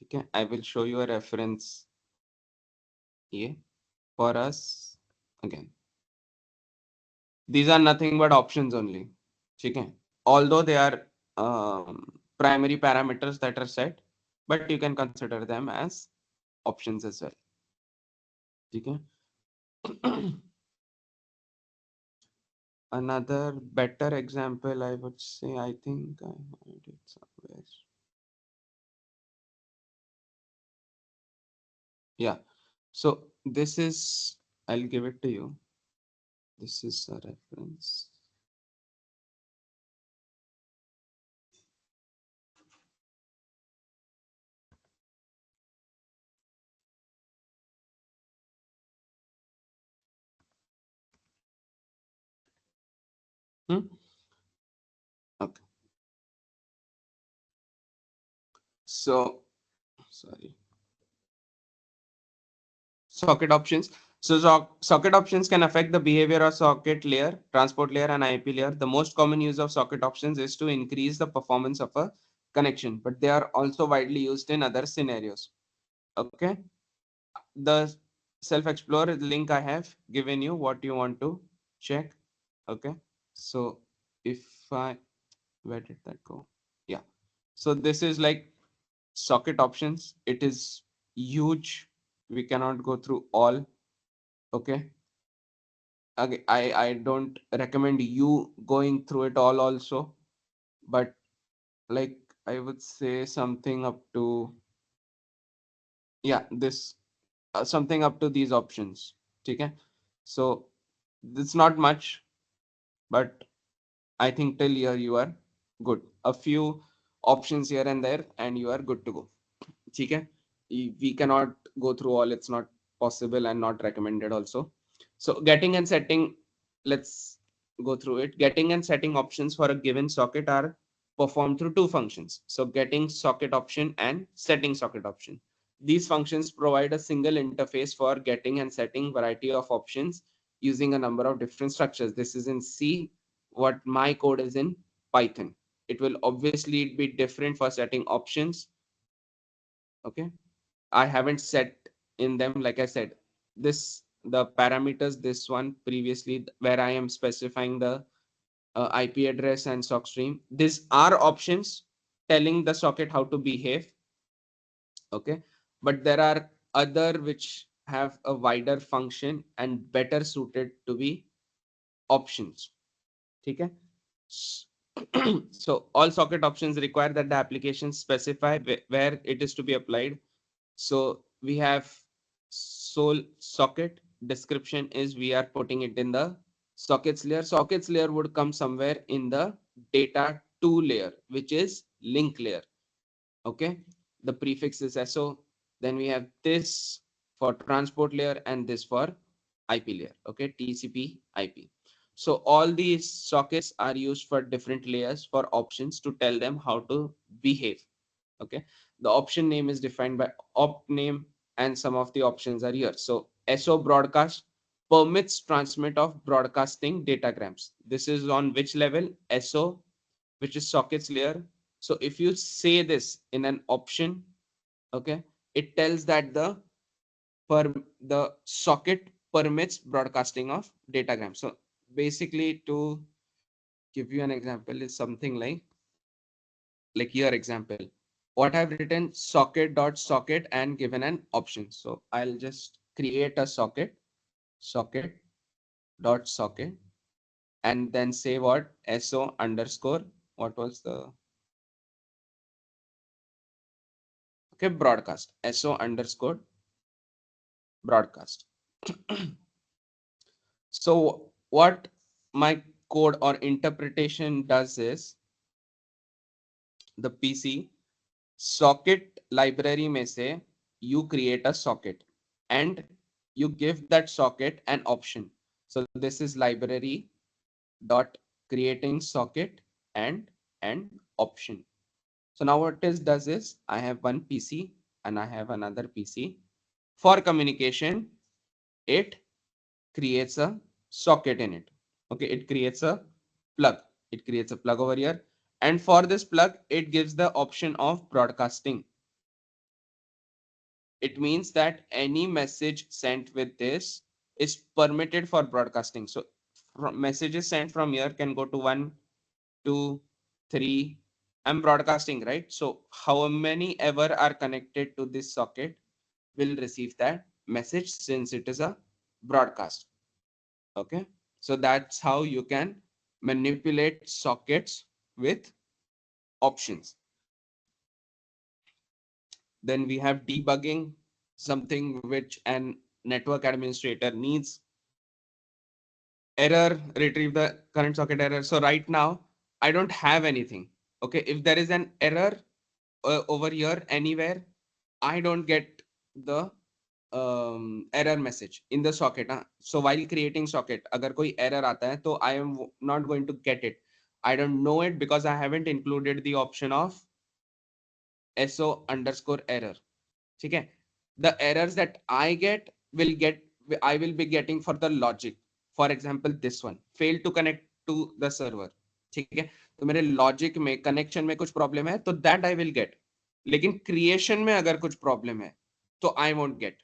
Okay, I will show you a reference here for us. Again, these are nothing but options only. Okay, although they are primary parameters that are set, but you can consider them as options as well. Okay. Another better example, I would say, I think I had it somewhere. Yeah. So this is, I'll give it to you. This is a reference. Hmm? Okay. So, sorry. Socket options. So socket options can affect the behavior of socket layer, transport layer, and IP layer. The most common use of socket options is to increase the performance of a connection, but they are also widely used in other scenarios. Okay. The self-explorer link I have given you what you want to check. Okay. So if where did that go? Yeah. So this is like socket options. It is huge. We cannot go through all. Okay. Okay, I don't recommend you going through it all also, but like I would say something up to, yeah, this something up to these options. Okay. So it's not much, but I think till here you are good. A few options here and there, and you are good to go. Okay. We cannot go through all. It's not possible and not recommended also. So getting and setting, let's go through it. Getting and setting options for a given socket are performed through two functions. So getting socket option and setting socket option. These functions provide a single interface for getting and setting variety of options using a number of different structures. This is in C. What my code is in Python. It will obviously be different for setting options. Okay. I haven't set in them, like I said, this the parameters, this one previously where I am specifying the IP address and sock stream. These are options telling the socket how to behave. Okay. But there are other which have a wider function and better suited to be options. Okay. So all socket options require that the application specify where it is to be applied. So we have sole socket description is we are putting it in the sockets layer. Sockets layer would come somewhere in the data 2 layer, which is link layer. Okay. The prefix is SO. Then we have this for transport layer and this for IP layer. Okay. TCP IP. So all these sockets are used for different layers for options to tell them how to behave. Okay. The option name is defined by op name and some of the options are here. So SO broadcast permits transmit of broadcasting datagrams. This is on which level? SO, which is sockets layer. So if you say this in an option, okay, it tells that the socket permits broadcasting of datagram. So basically, to give you an example, is something like your example. What I've written socket and given an option. So I'll just create a socket dot socket, and then say what so underscore what was the okay broadcast so underscore broadcast. So what my code or interpretation does is the PC socket library may say you create a socket and you give that socket an option. So this is library dot creating socket and option. So now what it does is I have one PC and I have another PC. For communication, it creates a socket in it. Okay, it creates a plug. It creates a plug over here. And for this plug, it gives the option of broadcasting. It means that any message sent with this is permitted for broadcasting. So messages sent from here can go to 1, 2, 3, I'm broadcasting, right? So how many ever are connected to this socket will receive that message since it is a broadcast. Okay, so that's how you can manipulate sockets with options. Then we have debugging, something which an network administrator needs. Error, retrieve the current socket error. So right now I don't have anything. Okay, if there is an error over here anywhere, I don't get the error message in the socket. So while creating socket, agar koi error aata hai, तो I am not going to get it. I don't know it because I haven't included the option of SO underscore error. Okay, the errors that I get, I will be getting for the logic. For example, this one failed to connect to the server. ठीक है, तो मेरे logic में connection में कुछ problem है तो that I will get, लेकिन क्रिएशन में अगर कुछ प्रॉब्लम है तो I won't get.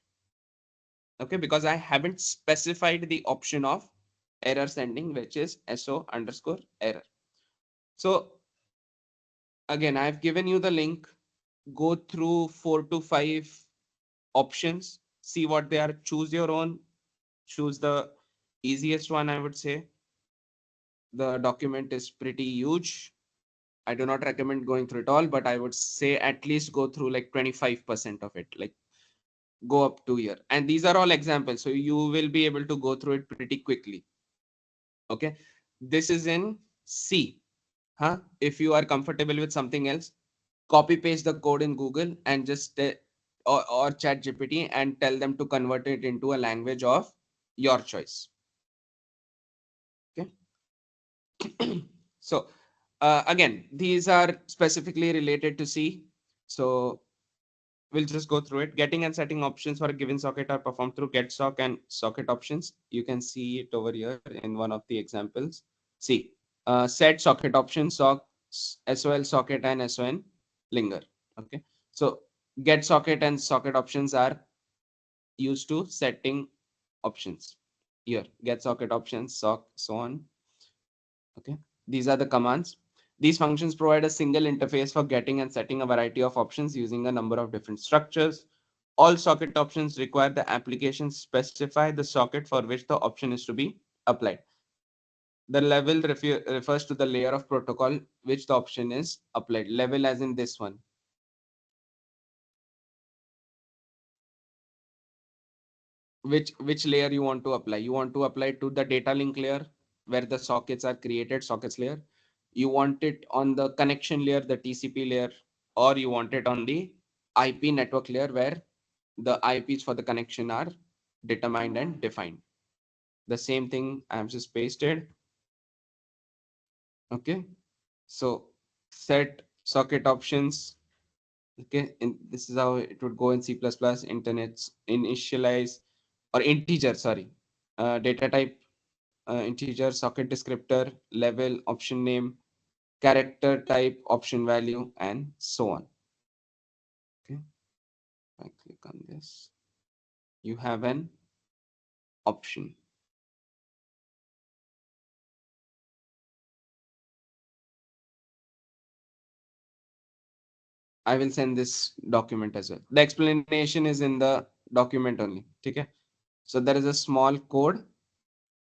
Okay, because I haven't specified the option of error sending, which is SO underscore error. So again, I've given you the link. Go through 4 to 5 options, see what they are, choose your own, choose the easiest one. I would say the document is pretty huge. I do not recommend going through it all, but I would say at least go through like 25% of it, like go up to here. And these are all examples, so you will be able to go through it pretty quickly. Okay, this is in C. If you are comfortable with something else, copy paste the code in Google and just or chat GPT and tell them to convert it into a language of your choice. Okay. So again, these are specifically related to C. So we'll just go through it. Getting and setting options for a given socket are performed through getSock and socket options. You can see it over here in one of the examples. See, set socket options, SOL socket and SON linger. Okay, so get socket and socket options are used to setting options. Here, get socket options, sock, so on. Okay, these are the commands. These functions provide a single interface for getting and setting a variety of options using a number of different structures. All socket options require the application specify the socket for which the option is to be applied. The level refers to the layer of protocol which the option is applied. Level as in this one. Which layer you want to apply? You want to apply to the data link layer where the sockets are created, sockets layer. You want it on the connection layer, the TCP layer, or you want it on the IP network layer where the IPs for the connection are determined and defined. The same thing I have just pasted. Okay, so set socket options. Okay, and this is how it would go in C++. Internets initialize or integer, sorry, data type, integer, socket descriptor, level, option name, character type, option value, and so on. Okay, if I click on this, you have an option. I will send this document as well. The explanation is in the document only. Okay, so there is a small code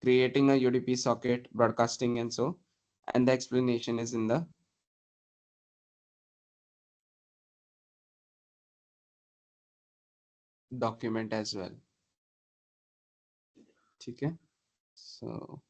creating a UDP socket, broadcasting, and so, and the explanation is in the document as well. Okay, so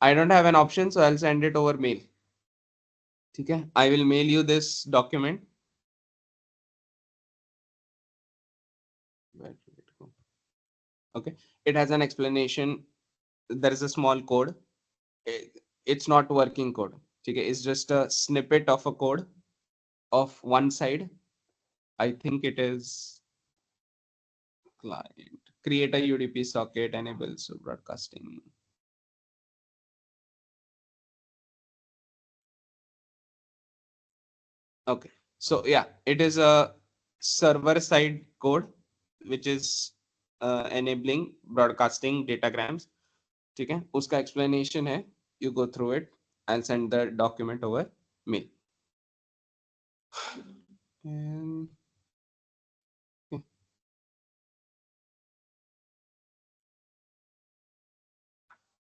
I don't have an option, so I'll send it over mail. Okay, I will mail you this document. Where did it go? Okay, it has an explanation. There is a small code. It's not working code. Okay, it's just a snippet of a code of one side. I think it is client. Create a UDP socket, enable so broadcasting. Okay, So yeah, it is a server side code which is enabling broadcasting datagrams. ठीक है, उसका explanation है, you go through it and send the document over mail. And okay.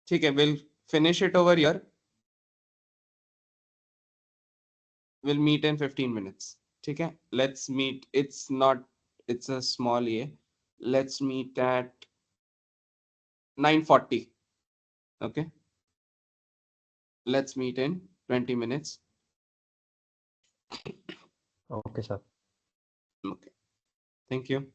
ठीक है, we'll finish it over here. We'll meet in 15 minutes. ठीक है, let's meet. It's a small A. Let's meet at 9:40. Okay, let's meet in 20 minutes. Okay, sir. Okay, thank you.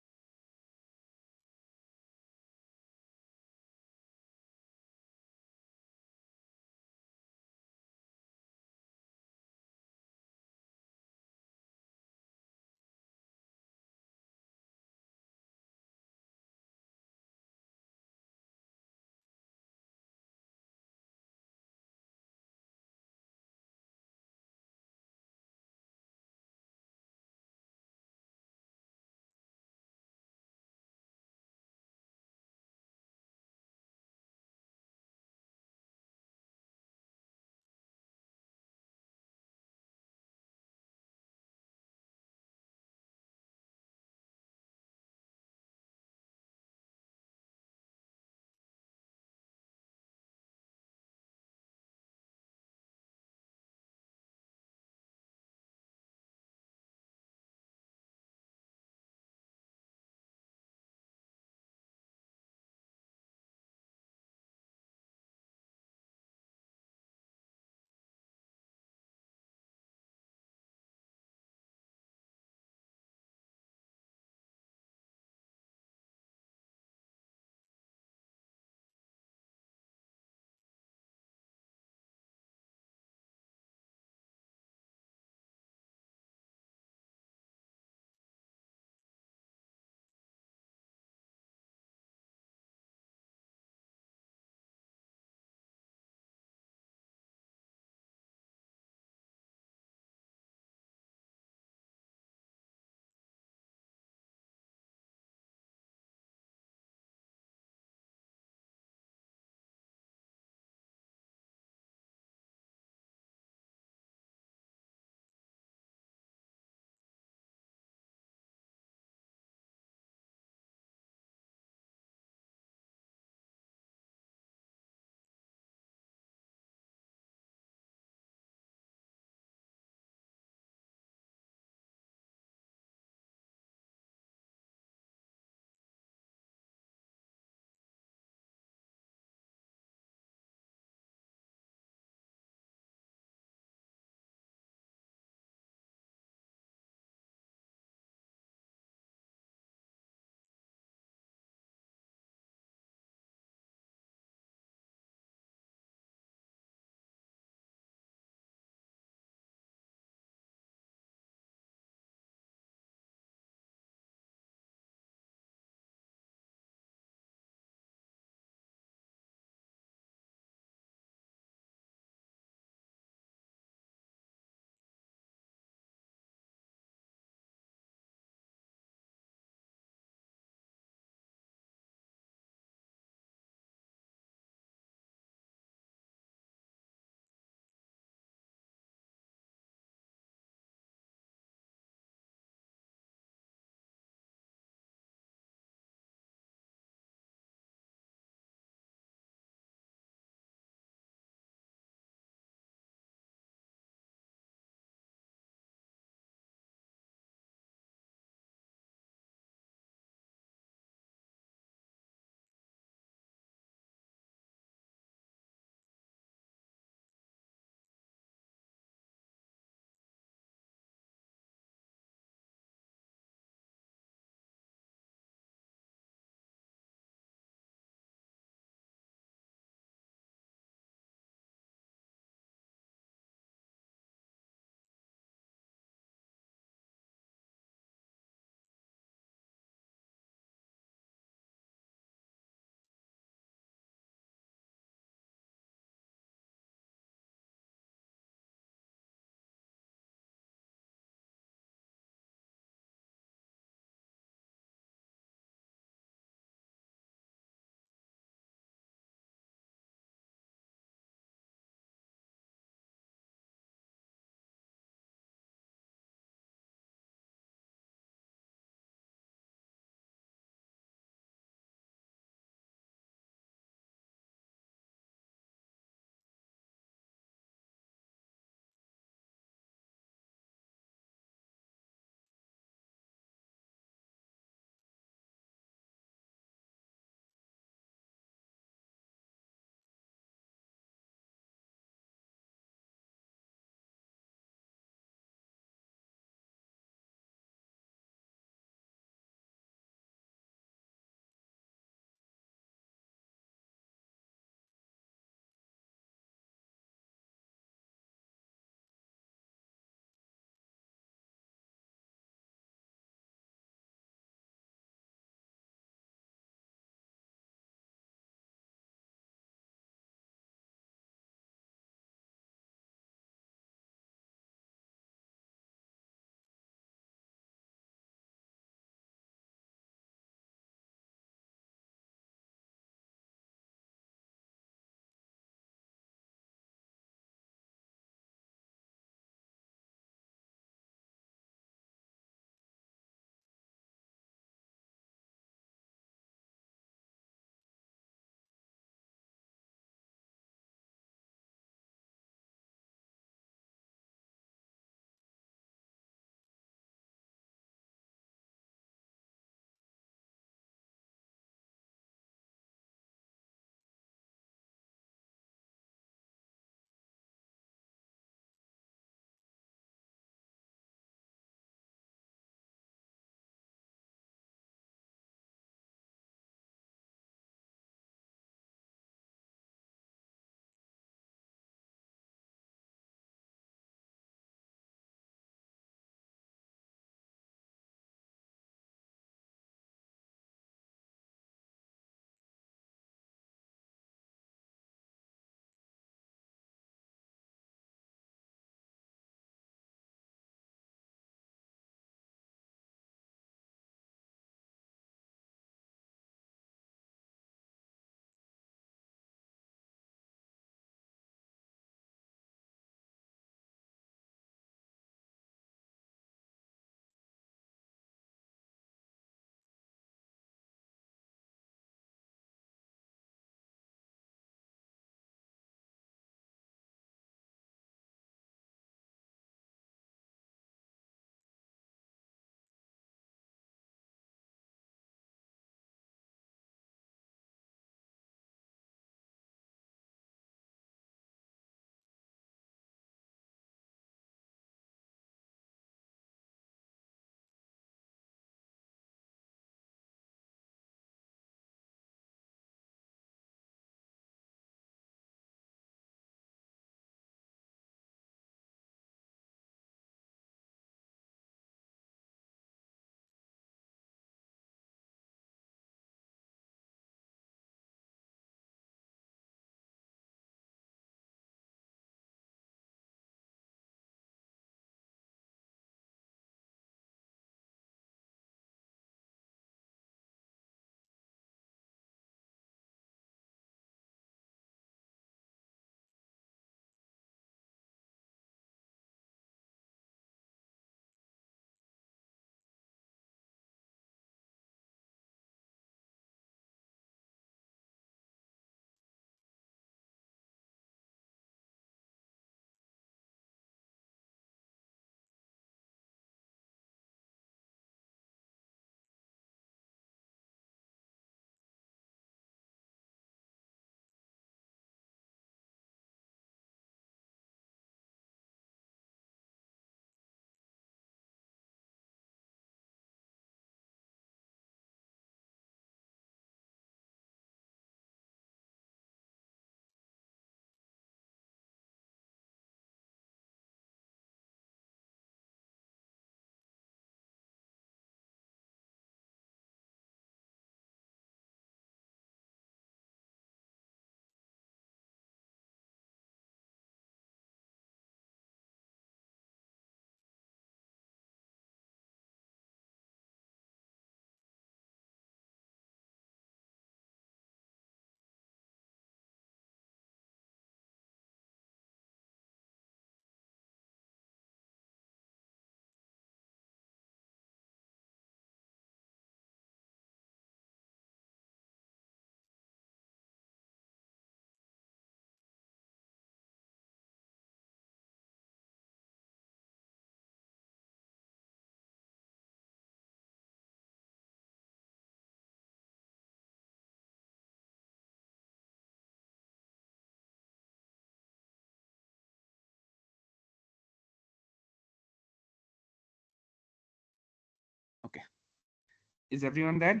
Is everyone there?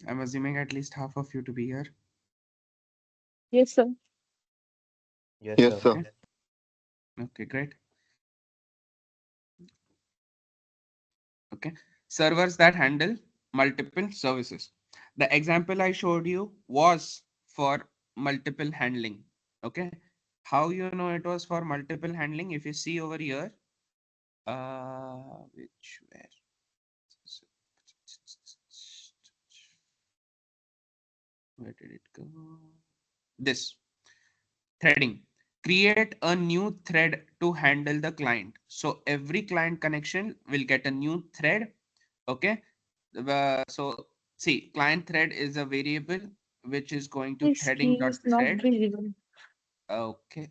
I'm assuming at least half of you to be here. Yes, sir. Yes, Yes, sir. sir. Okay. Okay, great. Okay. Servers that handle multiple services. The example I showed you was for multiple handling. Okay. How you know it was for multiple handling? If you see over here, which where? Where did it go? This threading. Create a new thread to handle the client. So every client connection will get a new thread. Okay. So see, client thread is a variable which is going to His threading key dot is not thread. visible. Okay.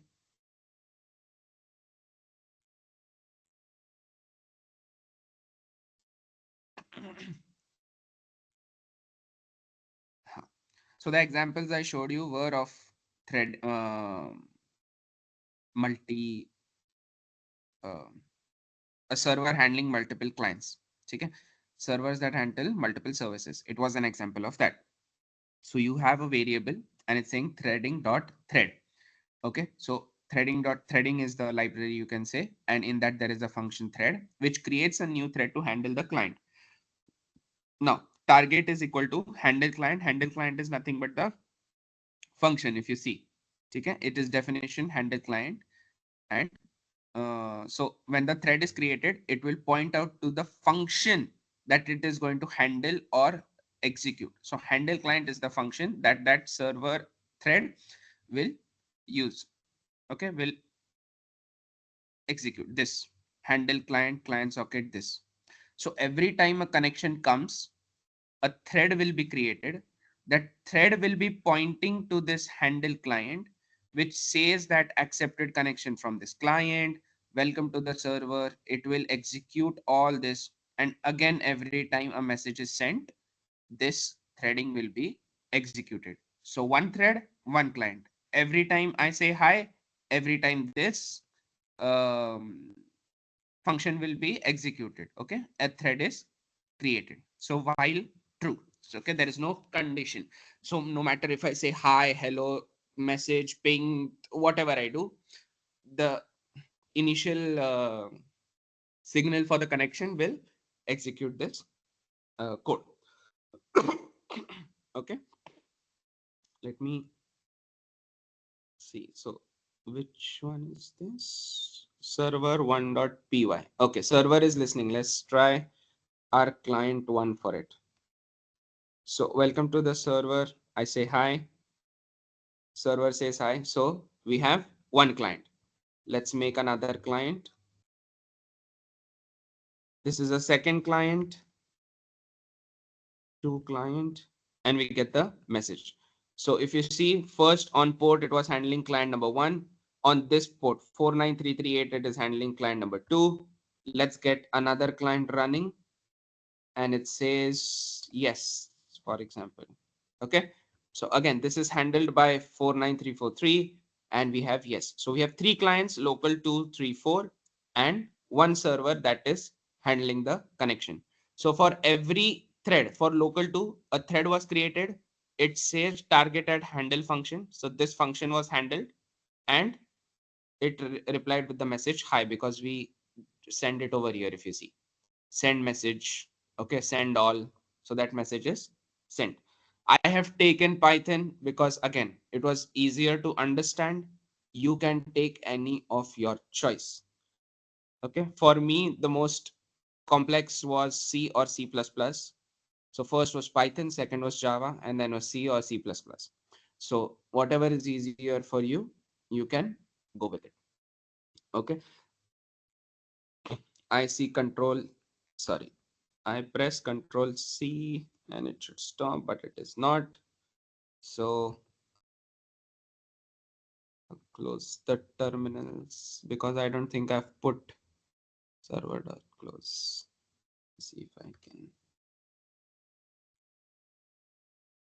So the examples I showed you were of thread multi uh, a server handling multiple clients. Okay, servers that handle multiple services. It was an example of that. So you have a variable and it's saying threading dot thread. Okay, so threading is the library you can say, and in that there is a function thread which creates a new thread to handle the client. Now target is equal to handle client. Handle client is nothing but the function. If you see, okay, it is definition handle client, and so when the thread is created, it will point out to the function that it is going to handle or execute. So handle client is the function that that server thread will use. Okay, will execute this handle client client socket this. So every time a connection comes, a thread will be created. That thread will be pointing to this handle client, which says that accepted connection from this client, welcome to the server. It will execute all this. And again, every time a message is sent, this threading will be executed. So one thread, one client. Every time I say hi, every time this um, function will be executed. Okay, a thread is created. So while true, so, okay, there is no condition. So no matter if I say hi, hello, message, ping, whatever I do, the initial signal for the connection will execute this code. Okay, let me see. So which one is this? Server 1.py. Okay, server is listening. Let's try our client one for it. So welcome to the server. I say hi. Server says hi. So we have one client. Let's make another client. This is a second client, two client, and we get the message. So if you see first on port, it was handling client number one. On this port 49338, it is handling client number two. Let's get another client running. And it says yes, for example. Okay. So again, this is handled by 49343 and we have yes. So we have three clients, local 234, and one server that is handling the connection. So for every thread for local 2, a thread was created. It says target at handle function. So this function was handled and it replied with the message hi, because we send it over here. If you see send message, okay, send all, so that message is sent. I have taken Python because again it was easier to understand. You can take any of your choice. Okay, for me the most complex was C or C++. So first was Python, second was Java, and then was C or C++. So whatever is easier for you, you can go with it. Okay, I see control, sorry, I press Control C and it should stop, but it is not. So I'll close the terminals because I don't think I've put server.close. See if I can.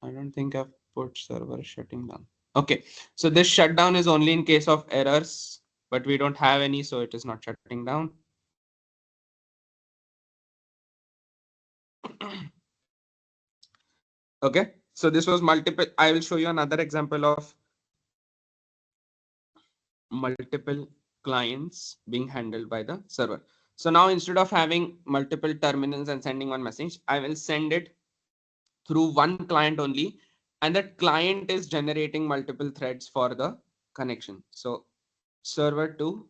I don't think I've put server shutting down. Okay, so this shutdown is only in case of errors, but we don't have any, so it is not shutting down. Okay, so this was multiple. I will show you another example of multiple clients being handled by the server. So now instead of having multiple terminals and sending one message, I will send it through one client only, and that client is generating multiple threads for the connection. So server 2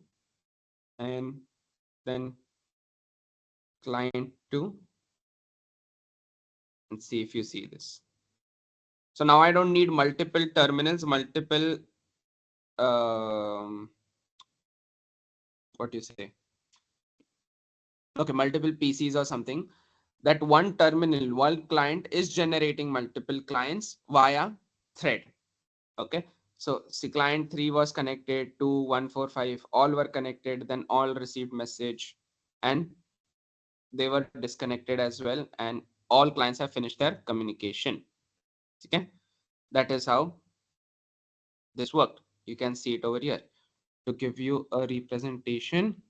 and then client 2, and see if you see this. So now I don't need multiple terminals, multiple what do you say? Okay, multiple PCs or something. That one terminal, one client is generating multiple clients via thread. Okay, so see, client 3 was connected to 145, all were connected, then all received message, and they were disconnected as well, and all clients have finished their communication. Okay, that is how this worked. You can see it over here. To give you a representation,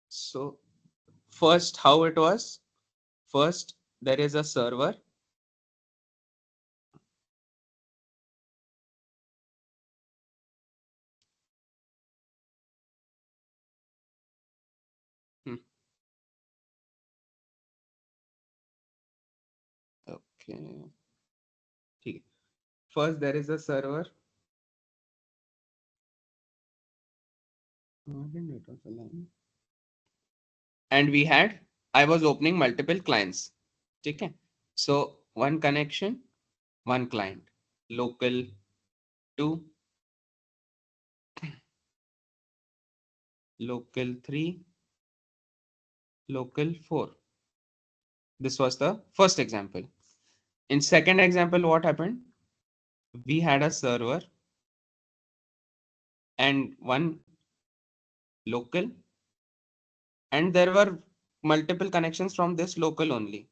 so first how it was, first there is a server. Okay, first there is a server. And we had, I was opening multiple clients. Okay, so one connection, one client, local 2, local 3, local 4. This was the first example. In second example, what happened? We had a server and one local, and there were multiple connections from this local only,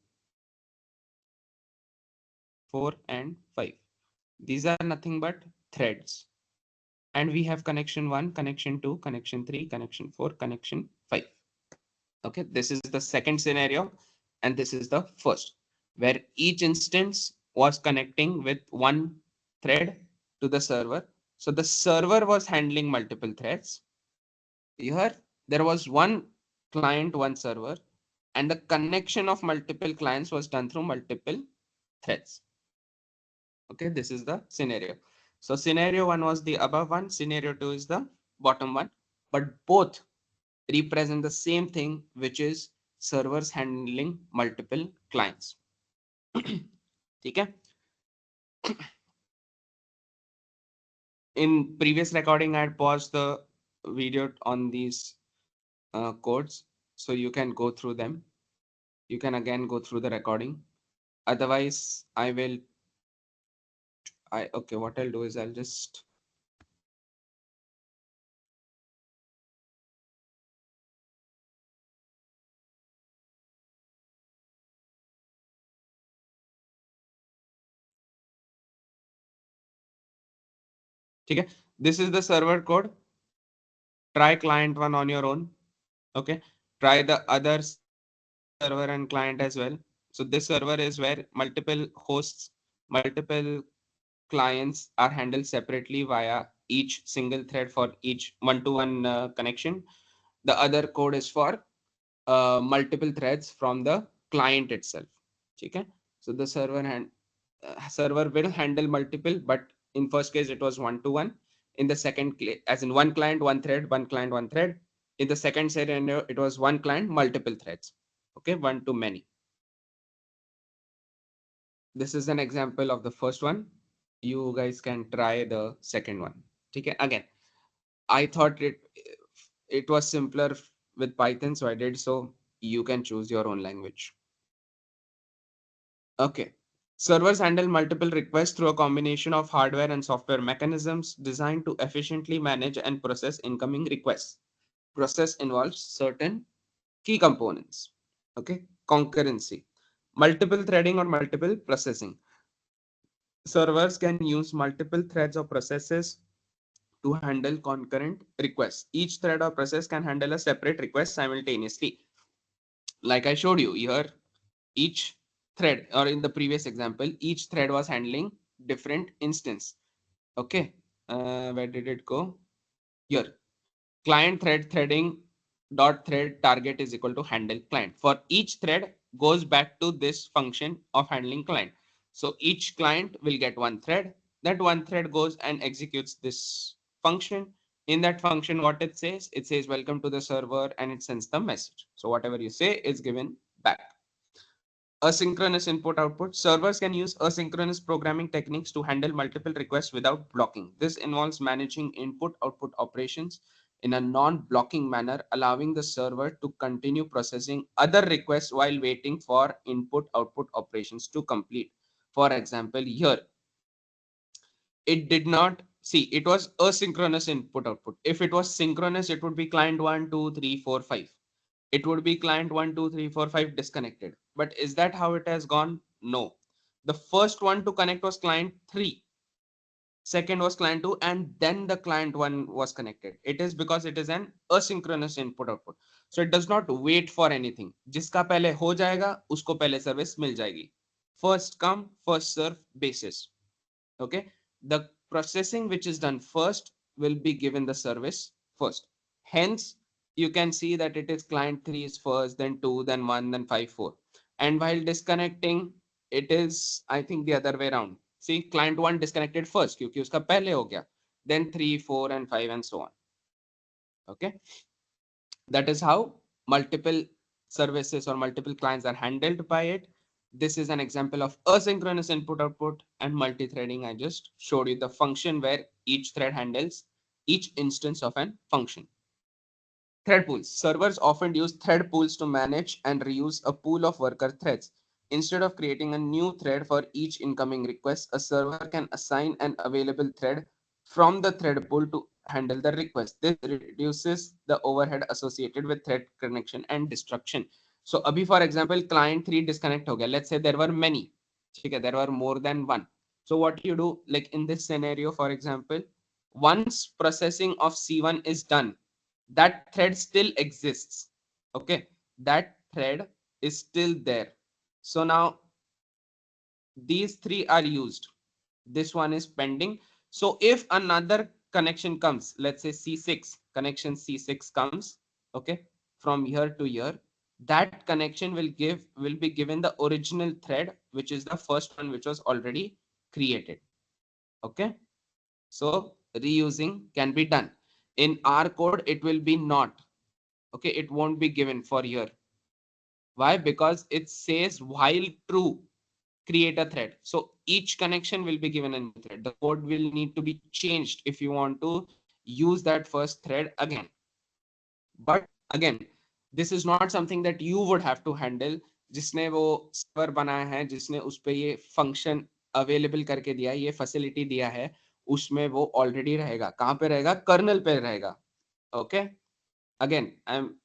4 and 5. These are nothing but threads. And we have connection 1, connection 2, connection 3, connection 4, connection 5. Okay, this is the second scenario, and this is the first, where each instance was connecting with one thread to the server. So the server was handling multiple threads. Here, there was one client, one server, and the connection of multiple clients was done through multiple threads. Okay, this is the scenario. So scenario 1 was the above one, scenario 2 is the bottom one, but both represent the same thing, which is servers handling multiple clients. Okay. In previous recording, I had paused the video on these codes, so you can go through them. You can again go through the recording. Otherwise, okay, what I'll do is I'll just okay. This is the server code. Try client 1 on your own. Okay, try the other server and client as well. So this server is where multiple hosts, multiple clients are handled separately via each single thread for each one-to-one connection. The other code is for multiple threads from the client itself. Okay, so the server will handle multiple, but in first case it was one-to-one. In the second, as in one client, one thread, one client, one thread. In the second scenario, it was one client, multiple threads. Okay, one to many. This is an example of the first one. You guys can try the second one. Okay, again, I thought it was simpler with Python, so I did so. You can choose your own language. Okay. Servers handle multiple requests through a combination of hardware and software mechanisms designed to efficiently manage and process incoming requests. Process involves certain key components. Okay. Concurrency, multiple threading or multiple processing. Servers can use multiple threads or processes to handle concurrent requests. Each thread or process can handle a separate request simultaneously. like I showed you here, each thread, or in the previous example, each thread was handling different instance. Okay, where did it go? Here, client thread threading dot thread target is equal to handle client. For each thread goes back to this function of handling client. So each client will get one thread. That one thread goes and executes this function. In that function, what it says welcome to the server, and it sends the message. So whatever you say is given back. Asynchronous input output. Servers can use asynchronous programming techniques to handle multiple requests without blocking. This involves managing input output operations in a non-blocking manner, allowing the server to continue processing other requests while waiting for input output operations to complete. For example, here it did not see, it was asynchronous input output. If it was synchronous, it would be client 1 2 3 4 5. It would be client 1 2 3 4 5 disconnected. But is that how it has gone? No. The first one to connect was client 3, second was client 2, and then the client 1 was connected. It is because it is an asynchronous input output, so it does not wait for anything. जिसका पहले हो जाएगा उसको पहले service मिल जाएगी. First come first serve basis. Okay, the processing which is done first will be given the service first. Hence you can see that it is client 3 is first, then 2, then 1, then 5 4. And while disconnecting, it is, I think, the other way around. See, client 1 disconnected first क्योंकि उसका पहले हो गया, then 3 4 and 5 and so on. Okay, that is how multiple services or multiple clients are handled by it. This is an example of asynchronous input output and multi-threading. I just showed you the function where each thread handles each instance of an function. Thread pools. Servers often use thread pools to manage and reuse a pool of worker threads. Instead of creating a new thread for each incoming request, a server can assign an available thread from the thread pool to handle the request. This reduces the overhead associated with thread connection and destruction. So, abhi for example, client 3 disconnect ho gaya. Let's say there were many. Okay, there were more than one. So, what you do, like in this scenario, for example, once processing of C1 is done, that thread still exists. Okay, that thread is still there. So now these three are used. This one is pending. So if another connection comes, let's say C6, connection C6 comes, okay, from here to here, that connection will be given the original thread, which is the first one which was already created. Okay, so reusing can be done. In our code, it will be not. Okay, it won't be given for here. Why? Because it says while true, create a thread. So each connection will be given a new thread. The code will need to be changed if you want to use that first thread again. But again, this is not something that you would have to handle. जिसने वो server बनाया है, जिसने उस पे ये function available करके दिया है, ये फैसिलिटी दिया है, उसमें वो ऑलरेडी रहेगा. कहाँ पे रहेगा? कर्नल पे रहेगा. Okay, again I'm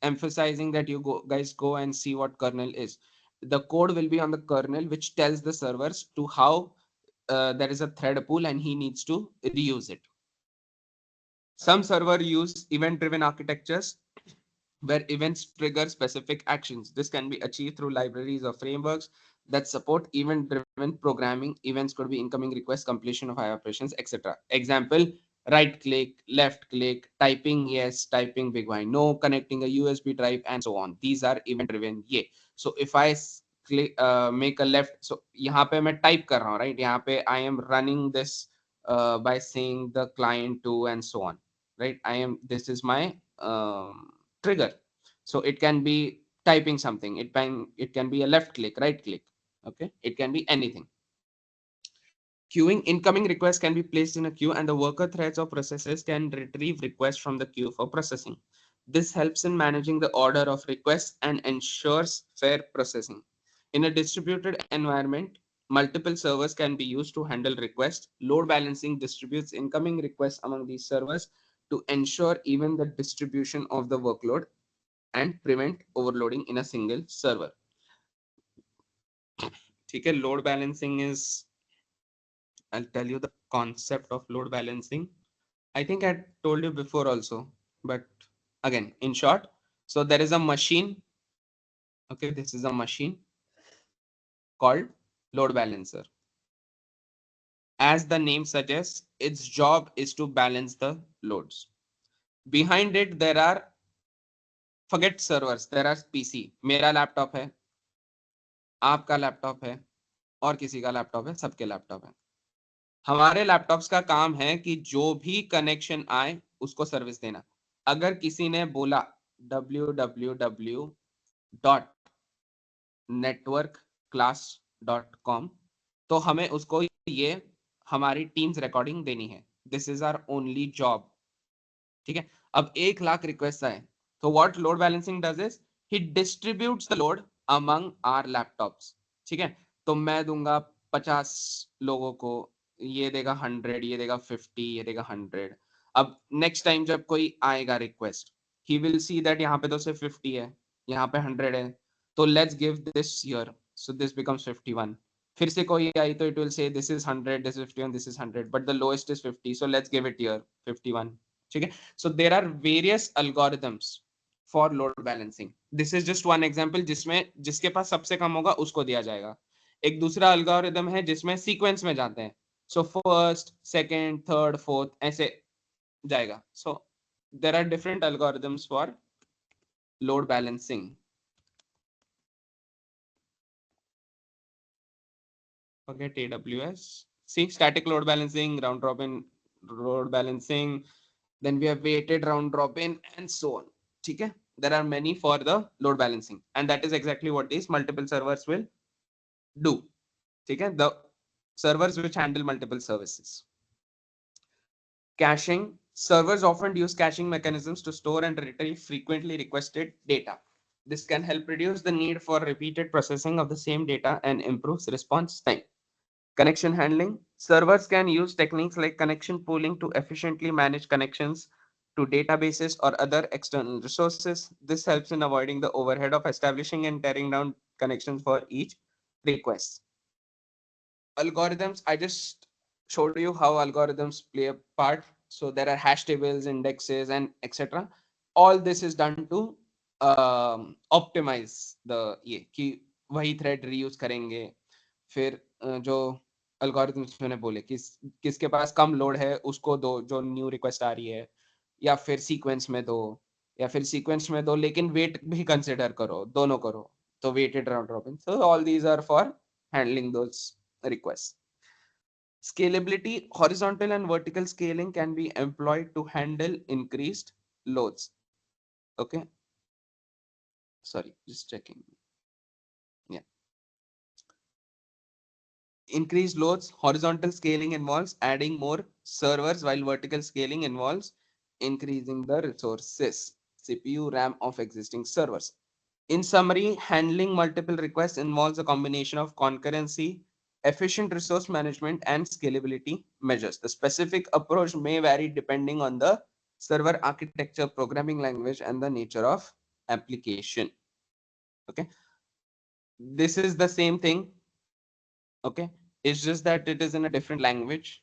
emphasizing that you guys go and see what kernel is. The code will be on the kernel, which tells the servers to how there is a thread pool and he needs to reuse it. Some server use event driven architectures where events trigger specific actions. This can be achieved through libraries or frameworks that support event driven programming. Events could be incoming requests, completion of operations, etc. Example: right click, left click, typing yes, typing big Y no, connecting a USB drive, and so on. These are event driven. Yeah. So if I click make a left, so यहाँ पे मैं type कर रहा हूँ, right? यहाँ पे I am running this by saying the client to and so on, right? This is my trigger. So it can be typing something. It can be a left click, right click. Okay, it can be anything. Queuing. Incoming requests can be placed in a queue and the worker threads or processes can retrieve requests from the queue for processing. This helps in managing the order of requests and ensures fair processing. In a distributed environment, multiple servers can be used to handle requests. Load balancing distributes incoming requests among these servers to ensure even the distribution of the workload and prevent overloading in a single server. Okay, load balancing is, I'll tell you the concept of load balancing. I think I told you before also, but again, in short, So there is a machine. Okay, this is a machine called load balancer. As the name suggests, its job is to balance the loads. Behind it, there are, forget servers, there are PC. मेरा laptop है, आपका laptop है, और किसी का laptop है, सबके laptop है. हमारे लैपटॉप्स का काम है कि जो भी कनेक्शन आए उसको सर्विस देना. अगर किसी ने बोला www.networkclass.com, तो हमें उसको ये हमारी टीम्स रिकॉर्डिंग देनी है. This is our only job. ठीक है. अब 1 लाख रिक्वेस्ट आए तो what load balancing does is he distributes the load among our laptops. ठीक है. तो मैं दूंगा 50 लोगों को, ये देगा 100, ये देगा 50, ये देगा 100. अब नेक्स्ट टाइम जब कोई आएगा request, he will see that यहाँ पे तो सिर्फ 50 है, यहाँ पे 100 है, तो let's give this here, so this becomes 51. फिर से कोई आई तो it will say this is 100, this is 51, this is 100, but the lowest is 50, so let's give it here 51. ठीक है. So there are various algorithms for load balancing. This is just one example जिसमें जिसके पास सबसे कम होगा उसको दिया जाएगा. एक दूसरा algorithm है जिसमें sequence में जाते हैं. So first, second, third, fourth ऐसे जाएगा. So there are different algorithms for load balancing. Forget AWS. See, static load balancing, round robin load balancing, then we have weighted round robin and so on. ठीक है. There are many for the load balancing, and that is exactly what these multiple servers will do. ठीक है. The servers which handle multiple services. Caching. Servers often use caching mechanisms to store and retrieve frequently requested data. This can help reduce the need for repeated processing of the same data and improves response time. Connection handling. Servers can use techniques like connection pooling to efficiently manage connections to databases or other external resources. This helps in avoiding the overhead of establishing and tearing down connections for each request. Algorithms, I just showed you how algorithms play a part. So there are hash tables, indexes, and etc. All this is done to optimize the ये कि वही thread reuse करेंगे. फिर जो algorithms मैंने बोले किसके पास कम load है उसको दो जो न्यू रिक्वेस्ट आ रही है, या फिर सीक्वेंस में दो, या फिर सीक्वेंस में दो लेकिन वेट भी कंसिडर करो, दोनों करो, तो weighted round robin. So all these are for handling those requests. Scalability. Horizontal and vertical scaling can be employed to handle increased loads. Okay. Sorry, just checking. Yeah. Increased loads. Horizontal scaling involves adding more servers, while vertical scaling involves increasing the resources, CPU, RAM of existing servers. In summary, handling multiple requests involves a combination of concurrency, efficient resource management, and scalability measures. The specific approach may vary depending on the server architecture, programming language, and the nature of application. Okay. This is the same thing. Okay. It's just that it is in a different language.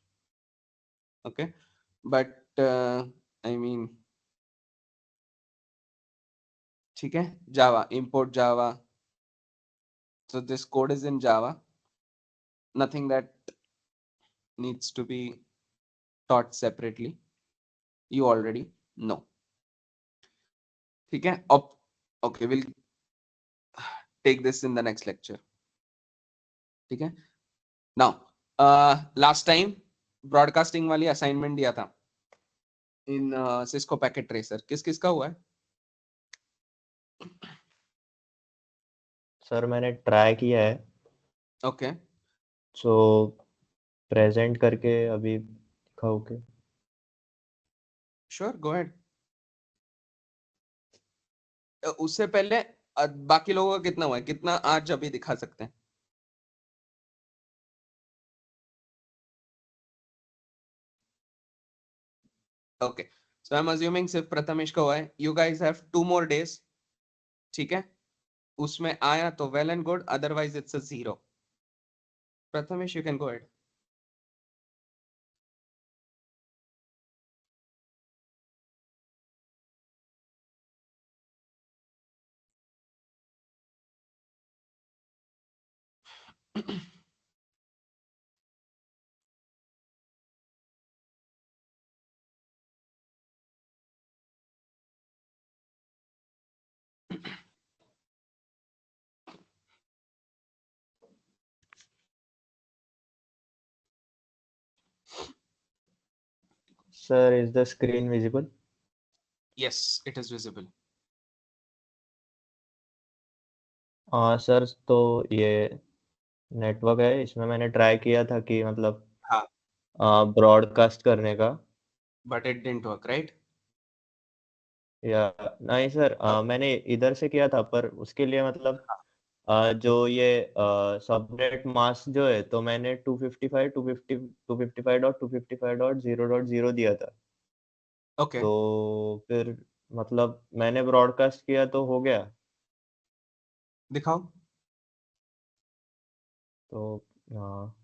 Okay. But I mean, ठीक है. Java, import Java. So this code is in Java. Nothing that needs to be taught separately. You already know. ठीक है. Okay, we'll take this in the next lecture. ठीक है. Now, last time broadcasting वाली assignment दिया था in Cisco Packet Tracer. किस का हुआ है? सर मैंने ट्राई किया है. Okay. सो प्रेजेंट करके अभी दिखाओगे? Sure, go ahead. उससे पहले बाकी लोगों का कितना हुआ है, कितना आज अभी दिखा सकते हैं? Okay. So I'm assuming सिर्फ प्रथमेश का हुआ है. You guys have 2 more days. ठीक है. उसमें आया तो well and good, otherwise it's a 0. Prathamesh, you can go ahead. Sir, is the screen visible? Yes, it is visible. हाँ सर, तो ये नेटवर्क है, इसमें मैंने ट्राई किया था कि मतलब हाँ, ब्रॉडकास्ट करने का, but it didn't work, right? या नहीं सर, मैंने इधर से किया था, पर उसके लिए मतलब जो ये सबनेट मास्क जो है, तो मैंने 255 250 255.255.0.0 दिया था। Okay. तो फिर मतलब मैंने ब्रॉडकास्ट किया तो हो गया। दिखाओ। तो हाँ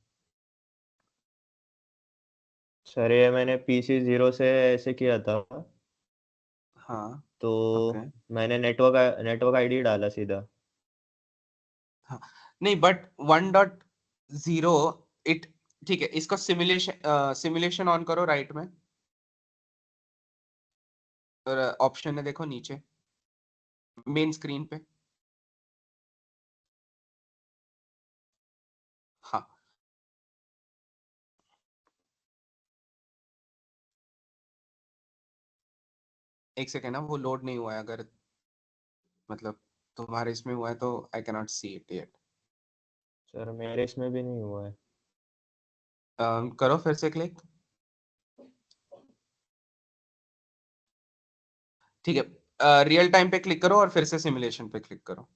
सर, ये मैंने PC0 से ऐसे किया था, हाँ, तो okay. मैंने नेटवर्क आईडी डाला सीधा। हाँ, नहीं, but 1.0 it ठीक है, इसको सिमुलेशन ऑन करो राइट में, और ऑप्शन है देखो नीचे मेन स्क्रीन पे। हाँ, एक सेकेंड ना, वो लोड नहीं हुआ है, अगर मतलब तुम्हारे इसमें हुआ है तो I cannot see it yet. Sir मेरे इसमें भी नहीं हुआ है। करो फिर से क्लिक। ठीक है, रियल टाइम पे क्लिक करो और फिर से सिमुलेशन पे क्लिक करो।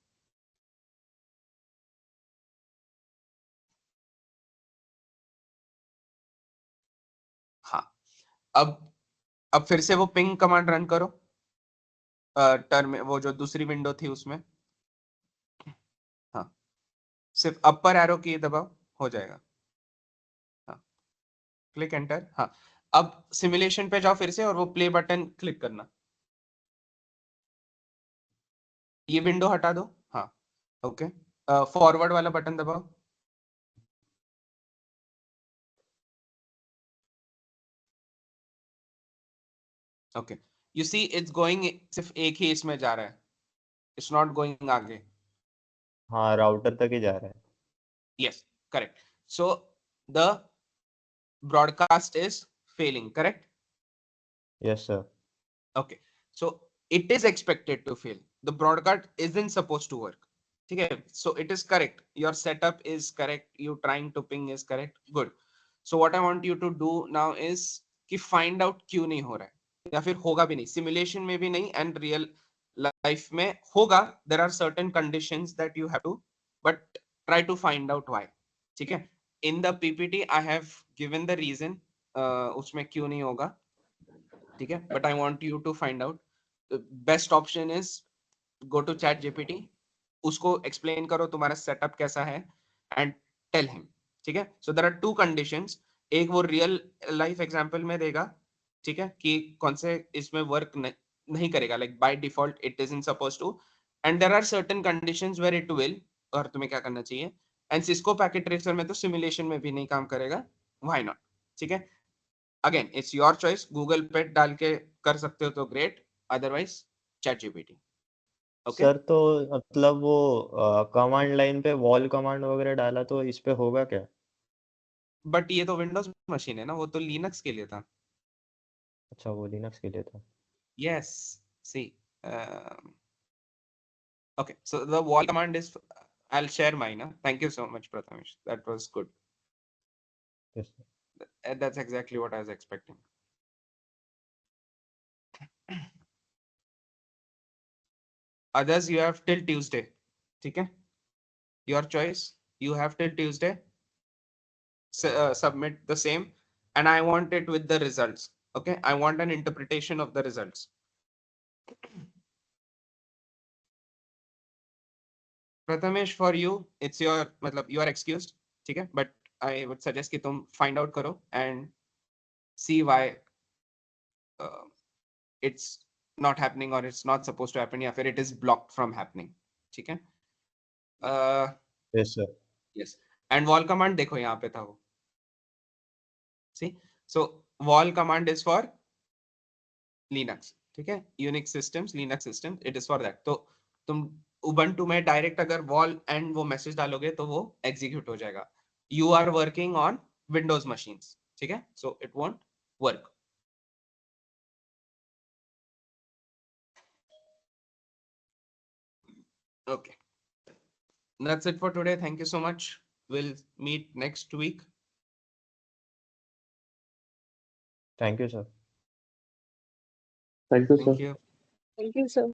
हाँ, अब फिर से वो पिंग कमांड रन करो, टर्म वो जो दूसरी विंडो थी उसमें। हाँ, सिर्फ अपर एरो की दबाओ, हो जाएगा। हाँ, क्लिक एंटर। हाँ, अब सिमुलेशन पे जाओ फिर से और वो प्ले बटन क्लिक करना। ये विंडो हटा दो। हाँ, ओके, फॉरवर्ड वाला बटन दबाओ। Okay, you see it's going, सिर्फ एक ही इसमें जा रहा है, इट्स नॉट गोइंग आगे। हाँ, राउटर तक ही जा रहा है। Yes, correct. So the broadcast is failing, correct? Yes sir. Okay. So it is expected to fail. The broadcast isn't supposed to work. Okay. So it is correct. Your setup is correct. You trying to ping is correct. Good. So what I want you to do now is कि find out क्यों नहीं हो रहा है, या फिर होगा भी नहीं, सिमुलेशन में भी नहीं एंड रियल लाइफ में होगा। There are certain conditions that you have to, but try to find out why. ठीक है, in the PPT I have given the reason उसमें क्यों नहीं होगा, ठीक है, but I want you to find out. Best option is go to ChatGPT, उसको explain करो तुम्हारा सेटअप कैसा है एंड टेल हिम। ठीक है, so there are two conditions, एक वो रियल लाइफ एग्जांपल में देगा, ठीक है, कि कौन से इसमें वर्क नहीं करेगा, like by default it isn't supposed to, and there are certain conditions where it will, और तुम्हें क्या करना चाहिए। एंड सिस्को पैकेट ट्रेसर में तो सिमुलेशन में भी नहीं काम करेगा, व्हाई नॉट। ठीक है, again it's your choice, Google पे डाल के कर सकते हो तो great, otherwise chat GPT. Okay, sir तो मतलब वो कमांड लाइन पे वॉल कमांड वगैरह डाला तो इस पे होगा क्या? बट ये तो विंडोज मशीन है ना, वो तो लिनक्स के लिए था। अच्छा, वो लिनक्स के लिए था। Yes, see, okay, so the wall command is, I'll share mine. Thank you so much, Prathamesh. That was good. Yes sir. That's exactly what I was expecting. Others, you have till Tuesday. Okay? Your choice. You have till Tuesday. Submit the same, and I want it with the results. Okay? I want an interpretation of the results. Prathamesh, for you, it's your, मतलब you are excused. ठीक है? But I would suggest कि तुम find out करो and see why it's not happening or it's not supposed to happen, या फिर it is blocked from happening. ठीक है? Yes sir. Yes. And wall command देखो यहाँ पे था वो, see, so wall command is for Linux, ठीक है, Unix systems, Linux system, it is for that. तो तुम उबंटू में डायरेक्ट अगर वॉल एंड वो मैसेज डालोगे तो वो एग्जीक्यूट हो जाएगा। You are working on Windows machines, ठीक है, so it won't work. Okay, that's it for today. Thank you so much. We'll meet next week. Thank you, sir. Thank you, sir. Thank you. Thank you, sir.